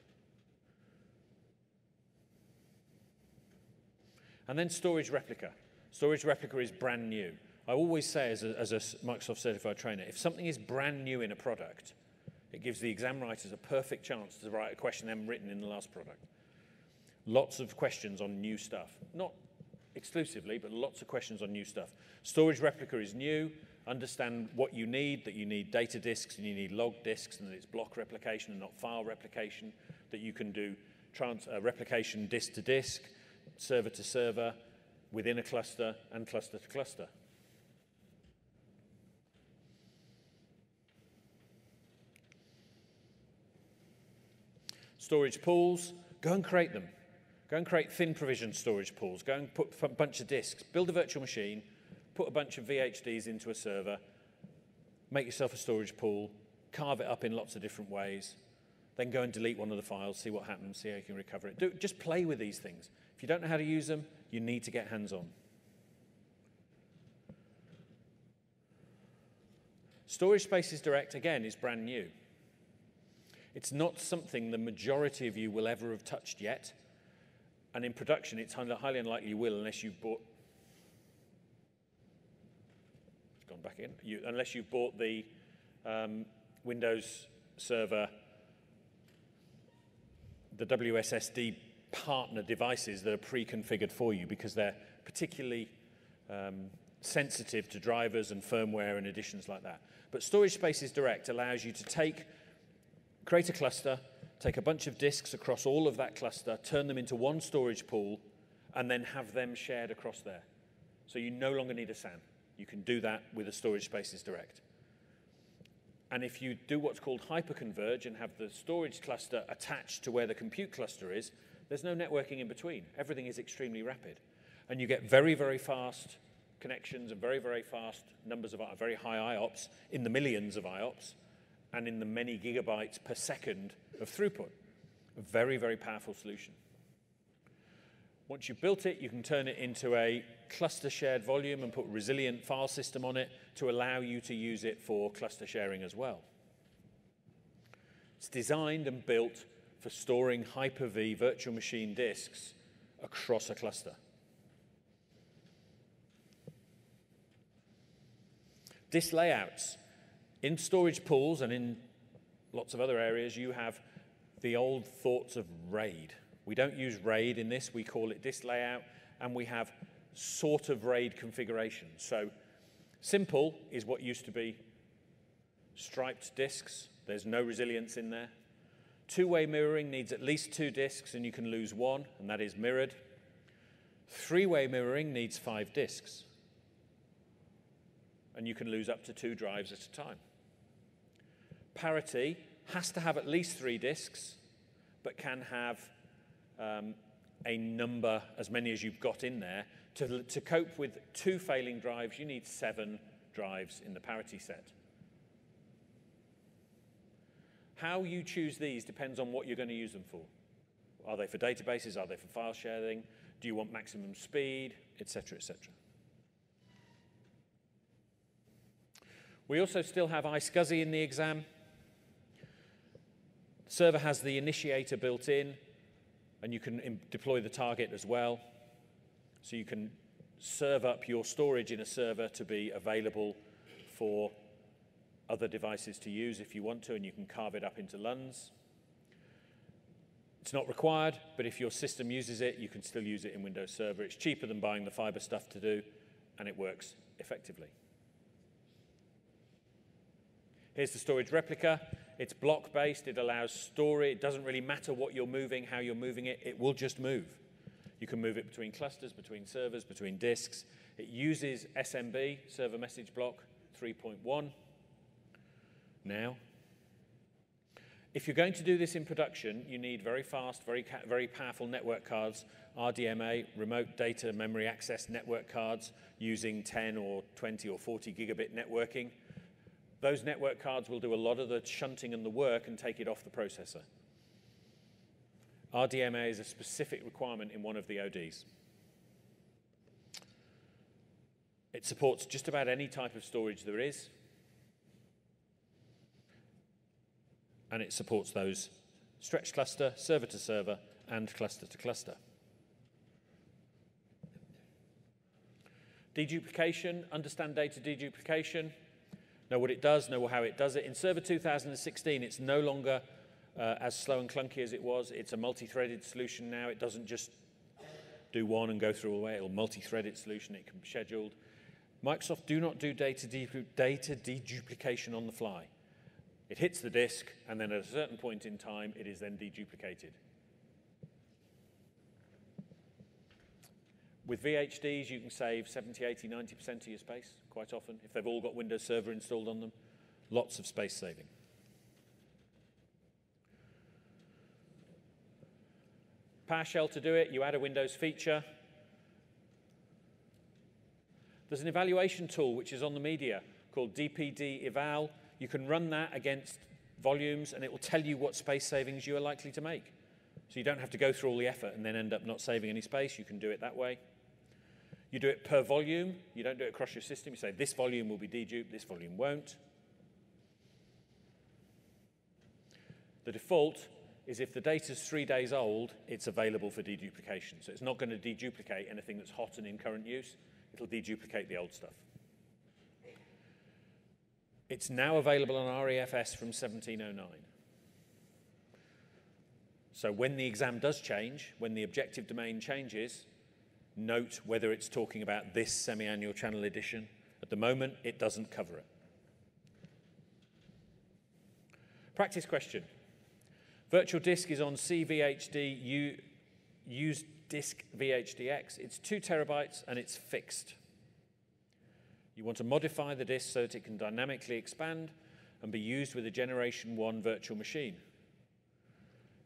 And then storage replica. Storage replica is brand new. I always say as a Microsoft certified trainer, if something is brand new in a product, it gives the exam writers a perfect chance to write a question they haven't written in the last product. Lots of questions on new stuff. Not exclusively, but lots of questions on new stuff. Storage replica is new. Understand what you need, that you need data disks and you need log disks, and that it's block replication and not file replication, that you can do replication disk to disk, server to server, within a cluster, and cluster to cluster. Storage pools, go and create them. Go and create thin provision storage pools. Go and put a bunch of disks. Build a virtual machine, put a bunch of VHDs into a server, make yourself a storage pool, carve it up in lots of different ways, then go and delete one of the files, see what happens, see how you can recover it. Just play with these things. If you don't know how to use them, you need to get hands-on. Storage Spaces Direct, again, is brand new. It's not something the majority of you will ever have touched yet. And in production, it's highly unlikely you will unless you've bought... It's gone back in. Unless you've bought the Windows Server, the WSSD partner devices that are pre-configured for you, because they're particularly sensitive to drivers and firmware and additions like that. But Storage Spaces Direct allows you to create a cluster, take a bunch of disks across all of that cluster, turn them into one storage pool, and then have them shared across there. So you no longer need a SAN. You can do that with a Storage Spaces Direct. And if you do what's called hyperconverge and have the storage cluster attached to where the compute cluster is, there's no networking in between. Everything is extremely rapid. And you get very, very fast connections and very, very fast numbers of very high IOPS, in the millions of IOPS, and in the many gigabytes per second of throughput. A very, very powerful solution. Once you've built it, you can turn it into a cluster shared volume and put a resilient file system on it to allow you to use it for cluster sharing as well. It's designed and built for storing Hyper-V virtual machine disks across a cluster. Disk layouts. In storage pools and in lots of other areas, you have the old thoughts of RAID. We don't use RAID in this, we call it disk layout, and we have sort of RAID configuration. So simple is what used to be striped disks. There's no resilience in there. Two-way mirroring needs at least 2 disks, and you can lose 1, and that is mirrored. Three-way mirroring needs 5 disks, and you can lose up to 2 drives at a time. Parity has to have at least 3 disks, but can have a number, as many as you've got in there. To cope with 2 failing drives, you need 7 drives in the parity set. How you choose these depends on what you're going to use them for. Are they for databases? Are they for file sharing? Do you want maximum speed? Et cetera, et cetera. We also still have iSCSI in the exam. The server has the initiator built in, and you can deploy the target as well. So you can serve up your storage in a server to be available for other devices to use if you want to, and you can carve it up into LUNs. It's not required, but if your system uses it, you can still use it in Windows Server. It's cheaper than buying the fiber stuff to do, and it works effectively. Here's the storage replica. It's block-based. It allows storage. It doesn't really matter what you're moving, how you're moving it. It will just move. You can move it between clusters, between servers, between disks. It uses SMB, Server Message Block 3.1 now. If you're going to do this in production, you need very fast, very powerful network cards, RDMA, Remote Data Memory Access network cards, using 10 or 20 or 40 gigabit networking. Those network cards will do a lot of the shunting and the work and take it off the processor. RDMA is a specific requirement in one of the ODs. It supports just about any type of storage there is, and it supports those stretch cluster, server to server, and cluster to cluster. Deduplication, understand data deduplication, know what it does, know how it does it. In Server 2016, it's no longer as slow and clunky as it was. It's a multi-threaded solution now. It doesn't just do one and go through all the way. It's a multi-threaded solution. It can be scheduled. Microsoft do not do data deduplication on the fly. It hits the disk, and then at a certain point in time, it is then deduplicated. With VHDs, you can save 70, 80, 90% of your space quite often. If they've all got Windows Server installed on them, lots of space saving. PowerShell to do it, you add a Windows feature. There's an evaluation tool which is on the media called DPD Eval. You can run that against volumes, and it will tell you what space savings you are likely to make. So you don't have to go through all the effort and then end up not saving any space. You can do it that way. You do it per volume. You don't do it across your system. You say, this volume will be deduped, this volume won't. The default is if the data's 3 days old, it's available for deduplication. So it's not going to deduplicate anything that's hot and in current use. It'll deduplicate the old stuff. It's now available on REFS from 1709. So when the exam does change, when the objective domain changes, note whether it's talking about this semi-annual channel edition. At the moment, it doesn't cover it. Practice question. Virtual disk is on CVHD, use disk VHDX. It's 2 terabytes and it's fixed. You want to modify the disk so that it can dynamically expand and be used with a Generation 1 virtual machine.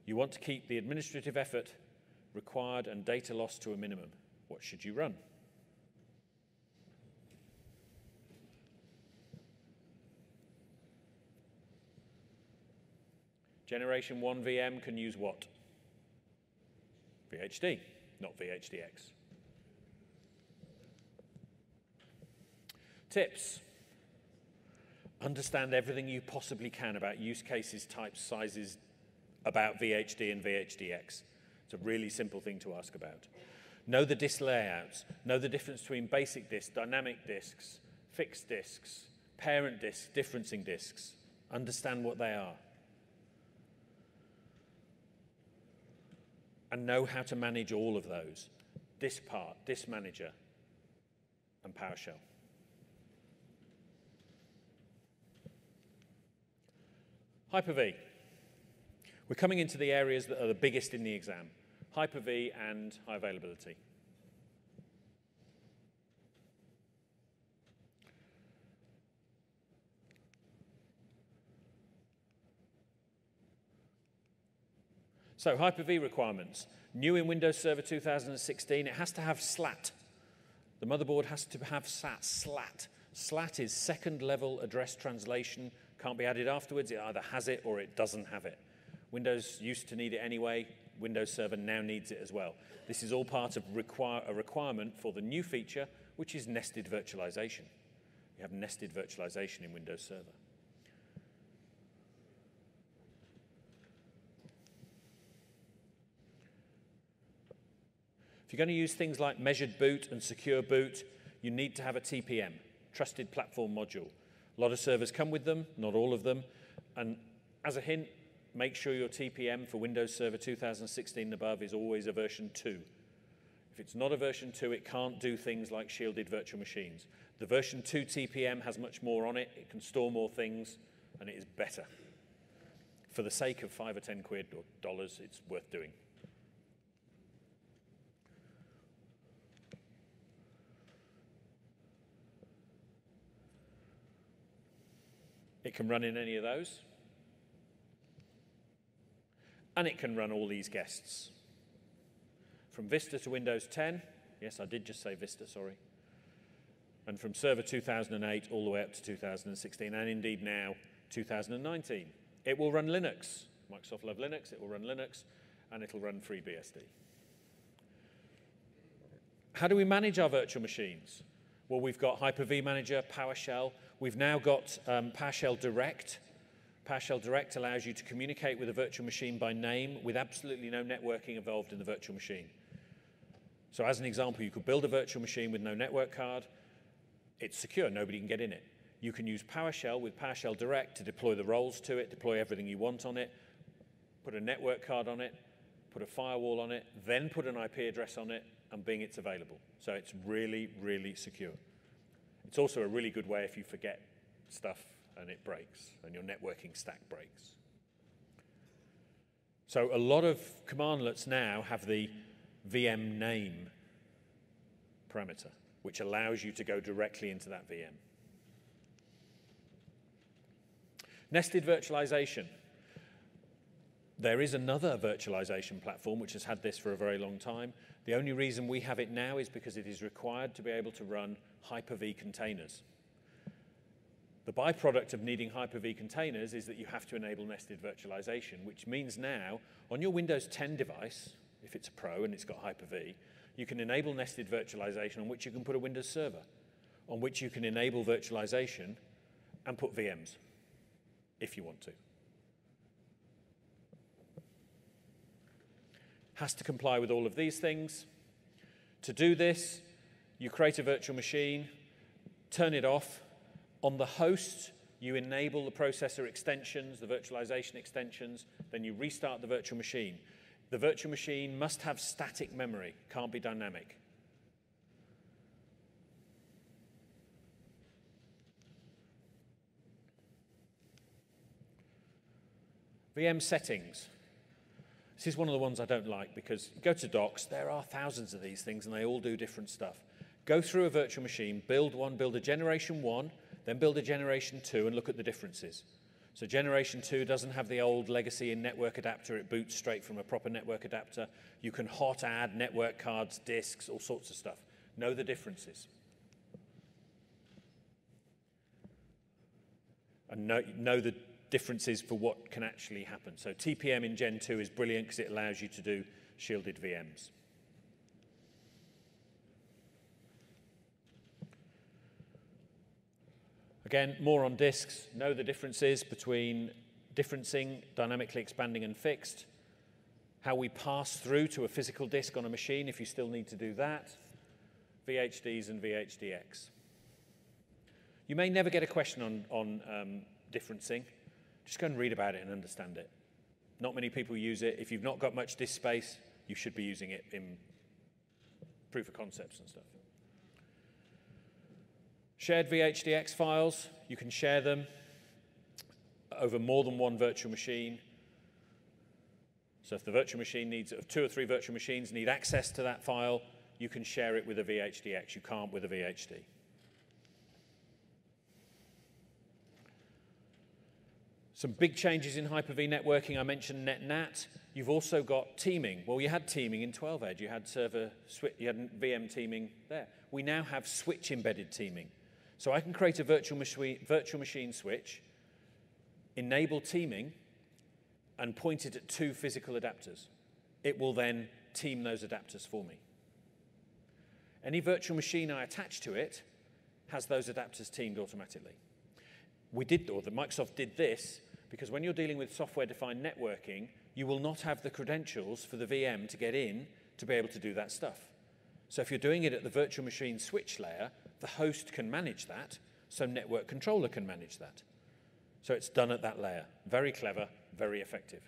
You want to keep the administrative effort required and data loss to a minimum. What should you run? Generation 1 VM can use what? VHD, not VHDX. Tips. Understand everything you possibly can about use cases, types, sizes, about VHD and VHDX. It's a really simple thing to ask about. Know the disk layouts. Know the difference between basic disks, dynamic disks, fixed disks, parent disks, differencing disks. Understand what they are. And know how to manage all of those. Disk part, disk manager, and PowerShell. Hyper-V. We're coming into the areas that are the biggest in the exam. Hyper-V and high availability. So Hyper-V requirements. New in Windows Server 2016, it has to have SLAT. The motherboard has to have SLAT. SLAT is second level address translation. Can't be added afterwards. It either has it or it doesn't have it. Windows used to need it anyway. Windows Server now needs it as well. This is all part of a requirement for the new feature, which is nested virtualization. You have nested virtualization in Windows Server. If you're going to use things like measured boot and secure boot, you need to have a TPM, Trusted Platform Module. A lot of servers come with them, not all of them. And as a hint, make sure your TPM for Windows Server 2016 and above is always a version 2. If it's not a version 2, it can't do things like shielded virtual machines. The version 2 TPM has much more on it. It can store more things, and it is better. For the sake of 5 or 10 quid or dollars, it's worth doing. It can run in any of those. And it can run all these guests. From Vista to Windows 10. Yes, I did just say Vista, sorry. And from Server 2008 all the way up to 2016, and indeed now 2019. It will run Linux. Microsoft love Linux. It will run Linux, and it'll run FreeBSD. How do we manage our virtual machines? Well, we've got Hyper-V Manager, PowerShell. We've now got PowerShell Direct. PowerShell Direct allows you to communicate with a virtual machine by name with absolutely no networking involved in the virtual machine. So as an example, you could build a virtual machine with no network card. It's secure. Nobody can get in it. You can use PowerShell with PowerShell Direct to deploy the roles to it, deploy everything you want on it, put a network card on it, put a firewall on it, then put an IP address on it, and bing, it's available. So it's really, really secure. It's also a really good way if you forget stuff and it breaks, and your networking stack breaks. So a lot of commandlets now have the VM name parameter, which allows you to go directly into that VM. Nested virtualization. There is another virtualization platform which has had this for a very long time. The only reason we have it now is because it is required to be able to run Hyper-V containers. The byproduct of needing Hyper-V containers is that you have to enable nested virtualization, which means now on your Windows 10 device, if it's a Pro and it's got Hyper-V, you can enable nested virtualization on which you can put a Windows server, on which you can enable virtualization and put VMs, if you want to. has to comply with all of these things. To do this, you create a virtual machine, turn it off. On the host, you enable the processor extensions, the virtualization extensions, then you restart the virtual machine. The virtual machine must have static memory, can't be dynamic. VM settings. This is one of the ones I don't like because you go to docs, there are thousands of these things and they all do different stuff. Go through a virtual machine, build one, build a generation 1, then build a generation 2 and look at the differences. So generation 2 doesn't have the old legacy in network adapter, it boots straight from a proper network adapter. You can hot add network cards, disks, all sorts of stuff. Know the differences. And know the differences for what can actually happen. So TPM in Gen 2 is brilliant because it allows you to do shielded VMs. Again, more on disks. Know the differences between differencing, dynamically expanding and fixed. How we pass through to a physical disk on a machine if you still need to do that. VHDs and VHDX. You may never get a question on differencing. Just go and read about it and understand it. Not many people use it. If you've not got much disk space, you should be using it in proof of concepts and stuff. Shared VHDX files, you can share them over more than one virtual machine. So if the virtual machine needs, if 2 or 3 virtual machines need access to that file, you can share it with a VHDX. You can't with a VHD. Some big changes in Hyper-V networking. I mentioned NetNat. You've also got teaming. Well, you had teaming in 12 Edge. You had you had VM teaming there. We now have switch embedded teaming. So I can create a virtual machine switch, enable teaming, and point it at 2 physical adapters. It will then team those adapters for me. Any virtual machine I attach to it has those adapters teamed automatically. Microsoft did this because when you're dealing with software-defined networking, you will not have the credentials for the VM to get in to be able to do that stuff. So if you're doing it at the virtual machine switch layer, the host can manage that, so network controller can manage that. So it's done at that layer. Very clever, very effective.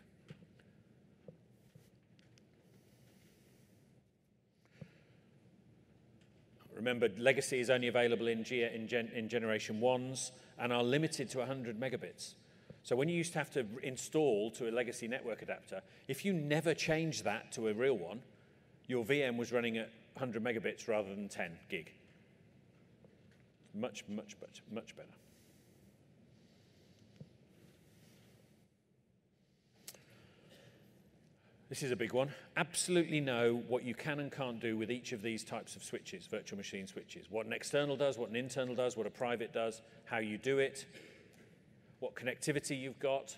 Remember, legacy is only available in generation 1s and are limited to 100 megabits. So when you used to have to install to a legacy network adapter, if you never change that to a real one, your VM was running at 100 megabits rather than 10 gig. Much, much, much, much better. This is a big one. Absolutely know what you can and can't do with each of these types of switches, virtual machine switches. What an external does, what an internal does, what a private does, how you do it, what connectivity you've got.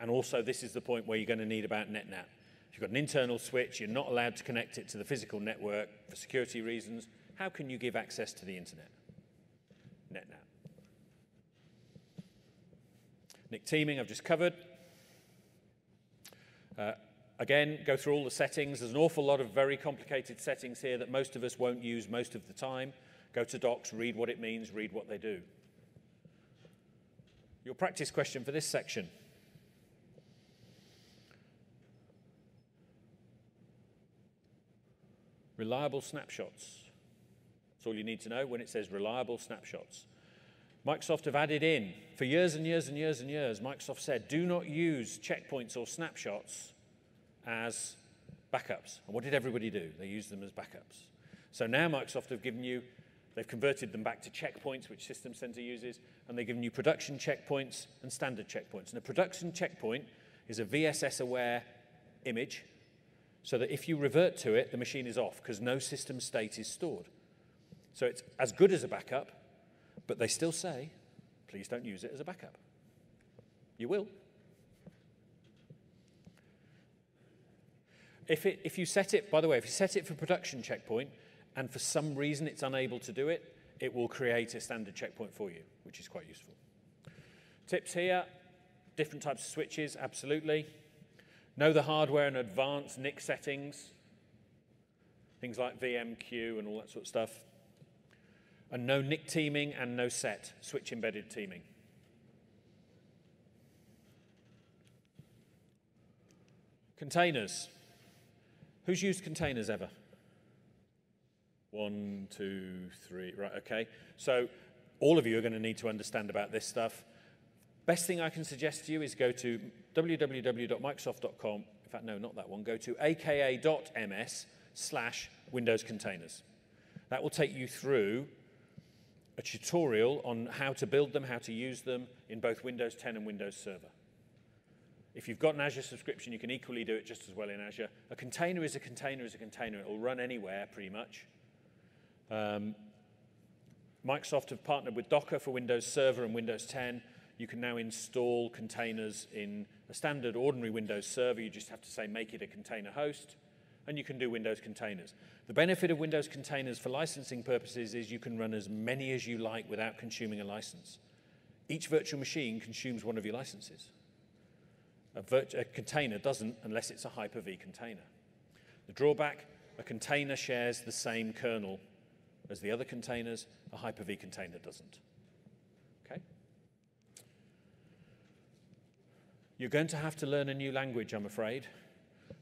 And also, this is the point where you're going to need about NetNat. If you've got an internal switch, you're not allowed to connect it to the physical network for security reasons. How can you give access to the internet? NetNat. NIC teaming, I've just covered. Again, go through all the settings. There's an awful lot of very complicated settings here that most of us won't use most of the time. Go to docs, read what it means, read what they do. Your practice question for this section. Reliable snapshots. That's all you need to know when it says reliable snapshots. Microsoft have added in, for years and years and years and years, Microsoft said, do not use checkpoints or snapshots as backups. And what did everybody do? They used them as backups. So now Microsoft have given you, they've converted them back to checkpoints, which System Center uses, and they've given you production checkpoints and standard checkpoints. And a production checkpoint is a VSS-aware image, so that if you revert to it, the machine is off, because no system state is stored. So it's as good as a backup, but they still say, please don't use it as a backup. You will. If you set it, by the way, if you set it for production checkpoint, and for some reason it's unable to do it, it will create a standard checkpoint for you, which is quite useful. Tips here, different types of switches, absolutely. Know the hardware and advanced NIC settings, things like VMQ and all that sort of stuff. And no NIC teaming and no SET, switch embedded teaming. Containers. Who's used containers ever? 1, 2, 3, right, okay. So all of you are going to need to understand about this stuff. Best thing I can suggest to you is go to www.microsoft.com. In fact, no, not that one. Go to aka.ms/Windows containers. That will take you through a tutorial on how to build them, how to use them in both Windows 10 and Windows Server. If you've got an Azure subscription, you can equally do it just as well in Azure. A container is a container is a container. It will run anywhere, pretty much. Microsoft have partnered with Docker for Windows Server and Windows 10. You can now install containers in a standard ordinary Windows Server. You just have to say, make it a container host, and you can do Windows containers. The benefit of Windows containers for licensing purposes is you can run as many as you like without consuming a license. Each virtual machine consumes one of your licenses. A container doesn't unless it's a Hyper-V container. The drawback, a container shares the same kernel as the other containers. A Hyper-V container doesn't. Okay? You're going to have to learn a new language, I'm afraid.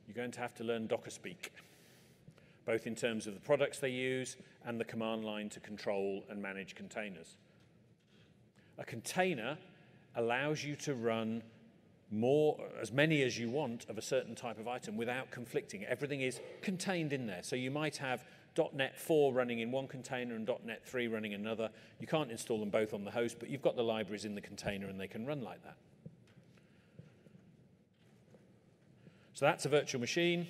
You're going to have to learn Docker speak, both in terms of the products they use and the command line to control and manage containers. A container allows you to run as many as you want of a certain type of item without conflicting. Everything is contained in there. So you might have .NET 4 running in one container and .NET 3 running in another. You can't install them both on the host, but you've got the libraries in the container and they can run like that. So that's a virtual machine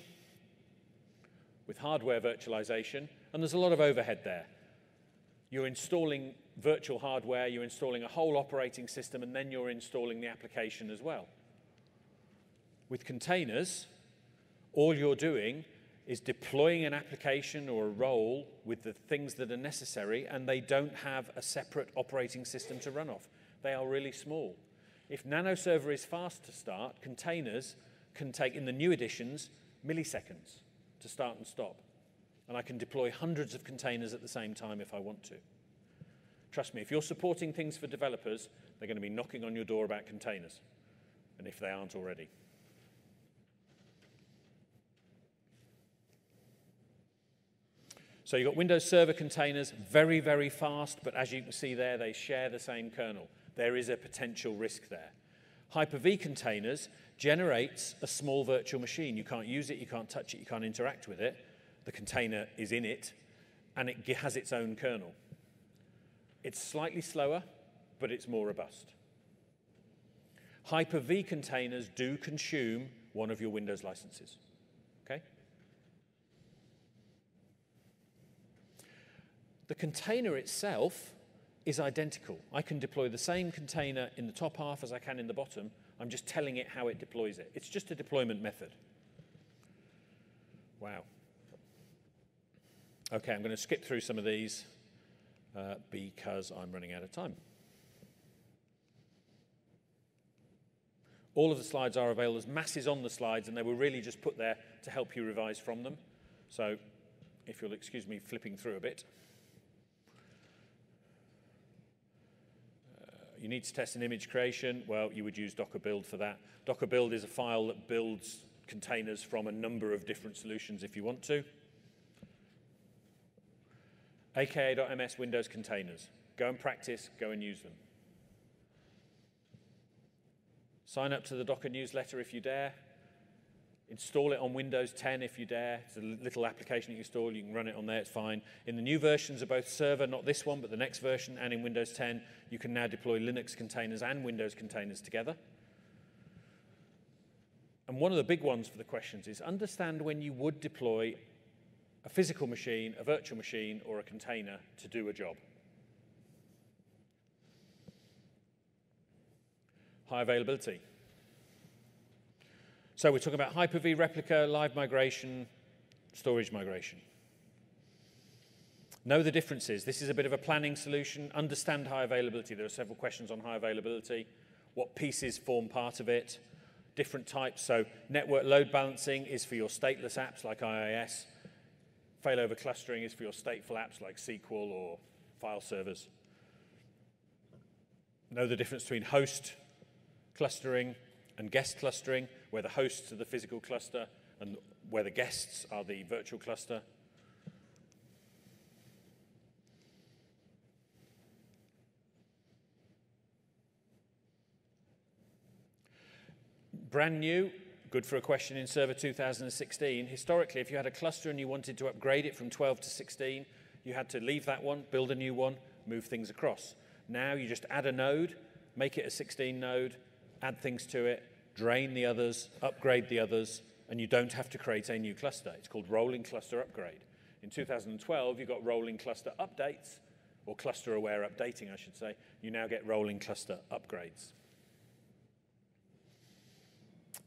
with hardware virtualization, and there's a lot of overhead there. You're installing virtual hardware, you're installing a whole operating system, and then you're installing the application as well. With containers, all you're doing is deploying an application or a role with the things that are necessary, and they don't have a separate operating system to run off. They are really small. If Nano Server is fast to start, containers can take, in the new editions, milliseconds to start and stop. And I can deploy hundreds of containers at the same time if I want to. Trust me, if you're supporting things for developers, they're going to be knocking on your door about containers, and if they aren't already. So you've got Windows Server containers, very, very fast, but as you can see there, they share the same kernel. There is a potential risk there. Hyper-V containers generates a small virtual machine. You can't use it, you can't touch it, you can't interact with it. The container is in it, and it has its own kernel. It's slightly slower, but it's more robust. Hyper-V containers do consume one of your Windows licenses. Okay? The container itself is identical. I can deploy the same container in the top half as I can in the bottom. I'm just telling it how it deploys it. It's just a deployment method. Wow. Okay, I'm going to skip through some of these because I'm running out of time. All of the slides are available. There's masses on the slides, and they were really just put there to help you revise from them. So if you'll excuse me flipping through a bit. You need to test an image creation. Well, you would use Docker build for that. Docker build is a file that builds containers from a number of different solutions if you want to. aka.ms Windows containers. Go and practice, go and use them. Sign up to the Docker newsletter if you dare. Install it on Windows 10 if you dare. It's a little application you install. You can run it on there. It's fine. In the new versions of both Server, not this one, but the next version, and in Windows 10, you can now deploy Linux containers and Windows containers together. And one of the big ones for the questions is understand when you would deploy a physical machine, a virtual machine, or a container to do a job. High availability. So we're talking about Hyper-V replica, live migration, storage migration. Know the differences. This is a bit of a planning solution. Understand high availability. There are several questions on high availability. What pieces form part of it? different types. So network load balancing is for your stateless apps like IIS. Failover clustering is for your stateful apps like SQL or file servers. Know the difference between host clustering and guest clustering, where the hosts are the physical cluster and where the guests are the virtual cluster. Brand new, good for a question in Server 2016. Historically, if you had a cluster and you wanted to upgrade it from 12 to 16, you had to leave that one, build a new one, move things across. Now you just add a node, make it a 16 node, add things to it, drain the others, upgrade the others, and you don't have to create a new cluster. It's called rolling cluster upgrade. In 2012, you got rolling cluster updates, or cluster aware updating, I should say. You now get rolling cluster upgrades.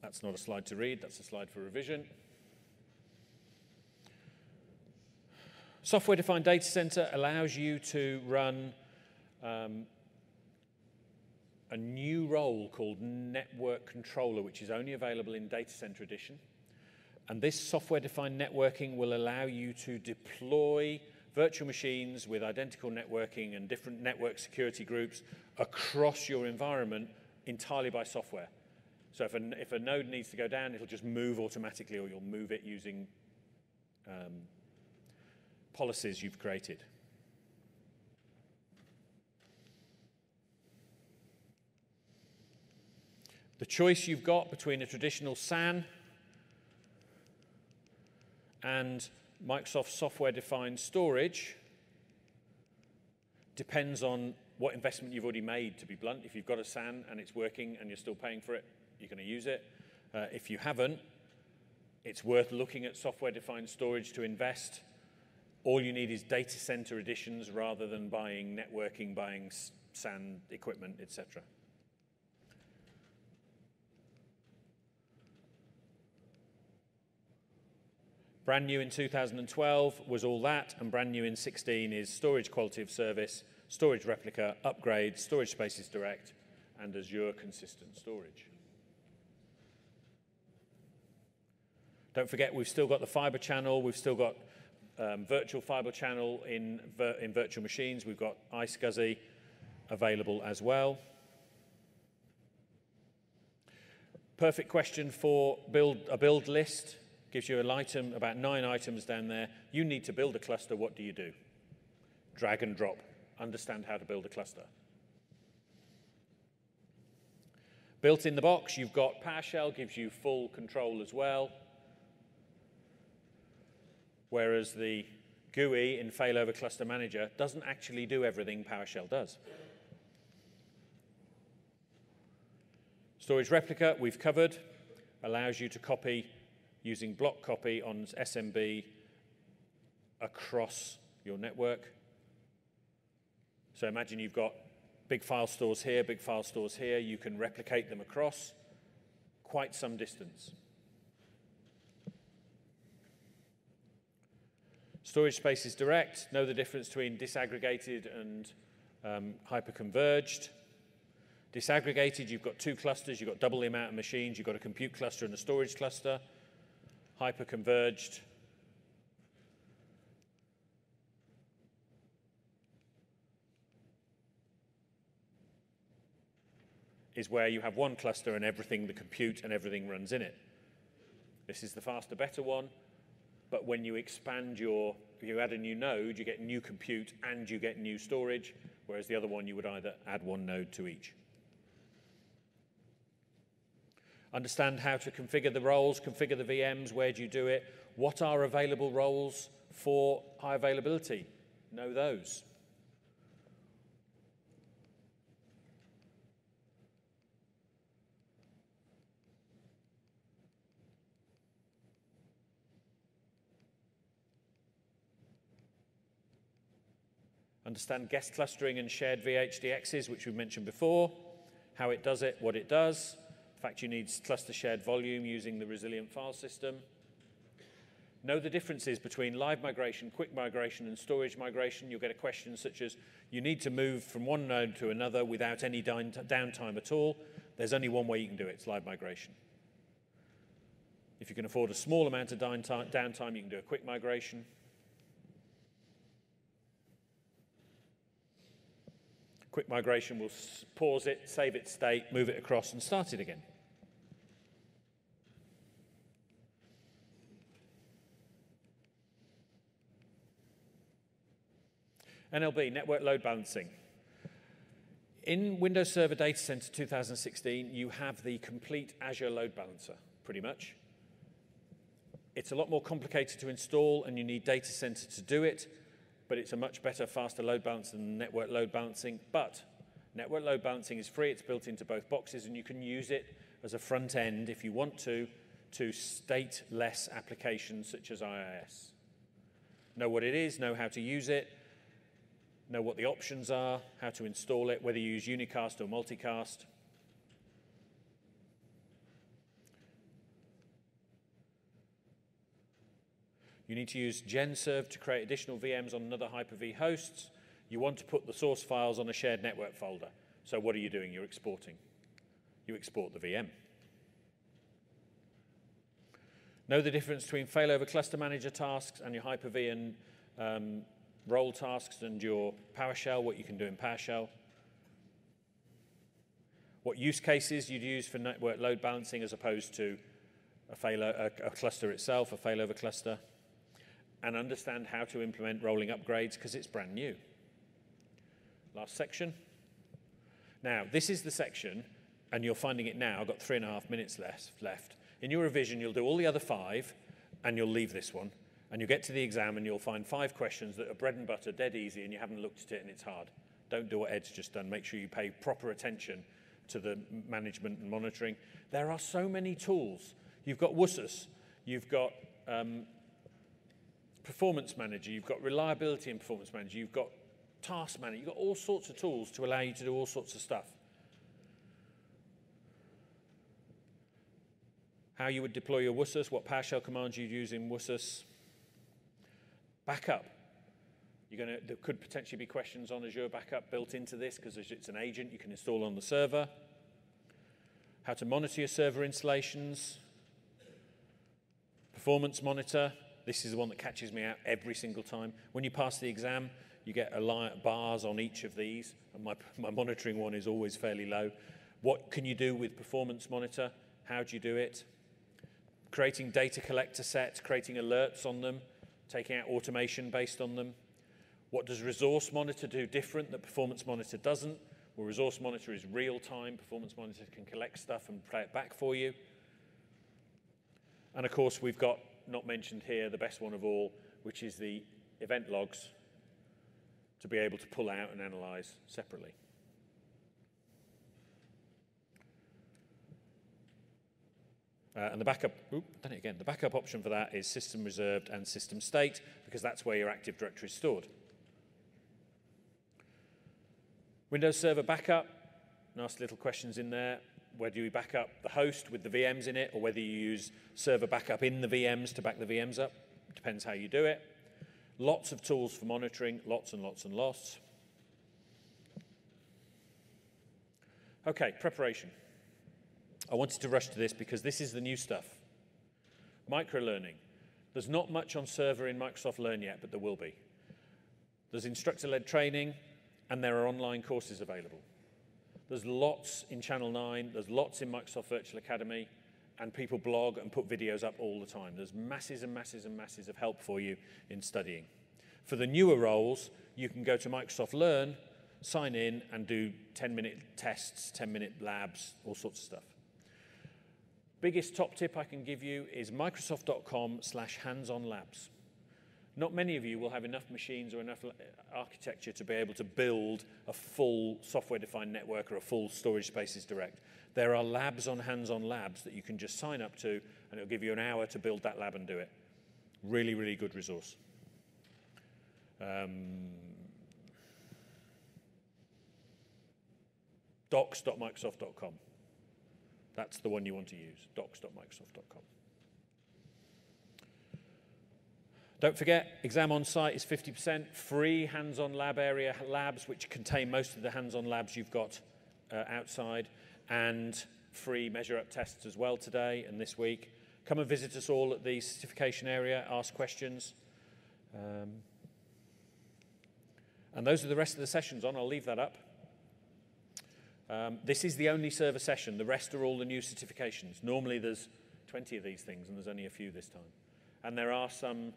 That's not a slide to read, that's a slide for revision. Software-defined data center allows you to run a new role called network controller, which is only available in Data Center Edition. And this software-defined networking will allow you to deploy virtual machines with identical networking and different network security groups across your environment entirely by software. So if a node needs to go down, it'll just move automatically, or you'll move it using policies you've created. The choice you've got between a traditional SAN and Microsoft software-defined storage depends on what investment you've already made, to be blunt. If you've got a SAN and it's working and you're still paying for it, you're going to use it. If you haven't, it's worth looking at software-defined storage to invest. All you need is data center editions rather than buying networking, buying SAN equipment, etc. Brand new in 2012 was all that, and brand new in 16 is storage quality of service, storage replica, upgrade, storage spaces direct, and Azure consistent storage. Don't forget, we've still got the fiber channel, we've still got virtual fiber channel in virtual machines, we've got iSCSI available as well. Perfect question for a build list. Gives you an item, about 9 items down there. You need to build a cluster, what do you do? Drag and drop. Understand how to build a cluster. Built in the box, you've got PowerShell, gives you full control as well. Whereas the GUI in Failover Cluster Manager doesn't actually do everything PowerShell does. Storage replica, we've covered. Allows you to copy using block copy on SMB across your network. So imagine you've got big file stores here, big file stores here. You can replicate them across quite some distance. Storage spaces direct. Know the difference between disaggregated and hyperconverged. Disaggregated, you've got 2 clusters. You've got double the amount of machines. You've got a compute cluster and a storage cluster. Hyperconverged is where you have one cluster and everything, the compute and everything runs in it. This is the faster, better one, but when you expand you add a new node, you get new compute and you get new storage, whereas the other one you would either add one node to each. Understand how to configure the roles, configure the VMs, where do you do it, what are available roles for high availability, know those. Understand guest clustering and shared VHDXs, which we mentioned before, how it does it, what it does. In fact, you need cluster shared volume using the resilient file system. Know the differences between live migration, quick migration, and storage migration. You'll get a question such as, you need to move from one node to another without any downtime at all. There's only one way you can do it, it's live migration. If you can afford a small amount of downtime, you can do a quick migration. Quick migration will pause it, save its state, move it across, and start it again. NLB, network load balancing. In Windows Server Data Center 2016, you have the complete Azure load balancer, pretty much. It's a lot more complicated to install, and you need Data Center to do it, but it's a much better, faster load balancer than network load balancing. But network load balancing is free. It's built into both boxes, and you can use it as a front end, if you want to stateless applications such as IIS. Know what it is, know how to use it, know what the options are, how to install it, whether you use unicast or multicast. You need to use genserve to create additional VMs on another Hyper-V hosts. You want to put the source files on a shared network folder. So what are you doing? You're exporting. You export the VM. Know the difference between failover cluster manager tasks and your Hyper-V and role tasks and your PowerShell, what you can do in PowerShell. What use cases you'd use for network load balancing as opposed to a cluster itself, a failover cluster. And understand how to implement rolling upgrades because it's brand new. Last section. Now, this is the section, and you're finding it now. I've got 3.5 minutes left. In your revision, you'll do all the other 5, and you'll leave this one. And you'll get to the exam, and you'll find 5 questions that are bread and butter, dead easy, and you haven't looked at it, and it's hard. Don't do what Ed's just done. Make sure you pay proper attention to the management and monitoring. There are so many tools. You've got WSUS. You've got Performance Manager. You've got Reliability and Performance Manager. You've got Task Manager. You've got all sorts of tools to allow you to do all sorts of stuff. How you would deploy your WSUS, what PowerShell commands you'd use in WSUS. Backup. There could potentially be questions on Azure Backup built into this because it's an agent you can install on the server. How to monitor your server installations. Performance Monitor. This is the one that catches me out every single time. When you pass the exam, you get bars on each of these, and my monitoring one is always fairly low. What can you do with Performance Monitor? How do you do it? Creating data collector sets, creating alerts on them, taking out automation based on them. What does Resource Monitor do different that Performance Monitor doesn't? Well, Resource Monitor is real time. Performance Monitor can collect stuff and play it back for you. And of course, we've got, not mentioned here, the best one of all, which is the event logs to be able to pull out and analyze separately. And the backup, done it again. The backup option for that is system reserved and system state, because that's where your Active Directory is stored. Windows Server backup, nice little questions in there. Whether you back up the host with the VMs in it, or whether you use server backup in the VMs to back the VMs up. Depends how you do it. Lots of tools for monitoring, lots and lots and lots. Okay, preparation. I wanted to rush to this because this is the new stuff. Microlearning. There's not much on server in Microsoft Learn yet, but there will be. There's instructor-led training, and there are online courses available. There's lots in Channel 9, there's lots in Microsoft Virtual Academy, and people blog and put videos up all the time. There's masses and masses and masses of help for you in studying. For the newer roles, you can go to Microsoft Learn, sign in, and do 10-minute tests, 10-minute labs, all sorts of stuff. Biggest top tip I can give you is microsoft.com/hands-on-labs. Not many of you will have enough machines or enough architecture to be able to build a full software-defined network or a full storage spaces direct. There are labs on hands-on labs that you can just sign up to, and it'll give you an hour to build that lab and do it. Really, really good resource. Docs.microsoft.com. That's the one you want to use, docs.microsoft.com. Don't forget, exam on site is 50%, free hands-on lab area labs, which contain most of the hands-on labs you've got outside, and free measure-up tests as well today and this week. Come and visit us all at the certification area, ask questions. And those are the rest of the sessions on. I'll leave that up. This is the only server session. The rest are all the new certifications. Normally there's 20 of these things, and there's only a few this time. And there are some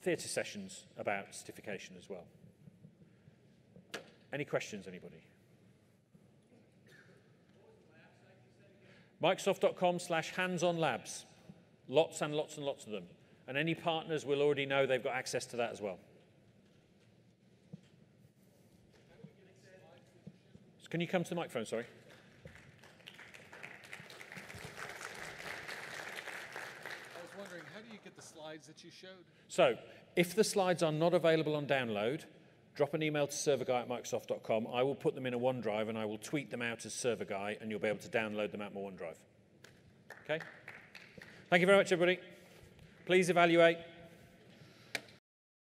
theatre sessions about certification as well. Any questions, anybody? Microsoft.com/hands-on-labs. Lots and lots and lots of them. And any partners will already know they've got access to that as well. Can you come to the microphone, sorry? I was wondering, how do you get the slides that you showed? So, if the slides are not available on download, drop an email to serverguy@microsoft.com. I will put them in a OneDrive and I will tweet them out as ServerGuy, and you'll be able to download them out my OneDrive. Okay? Thank you very much, everybody. Please evaluate.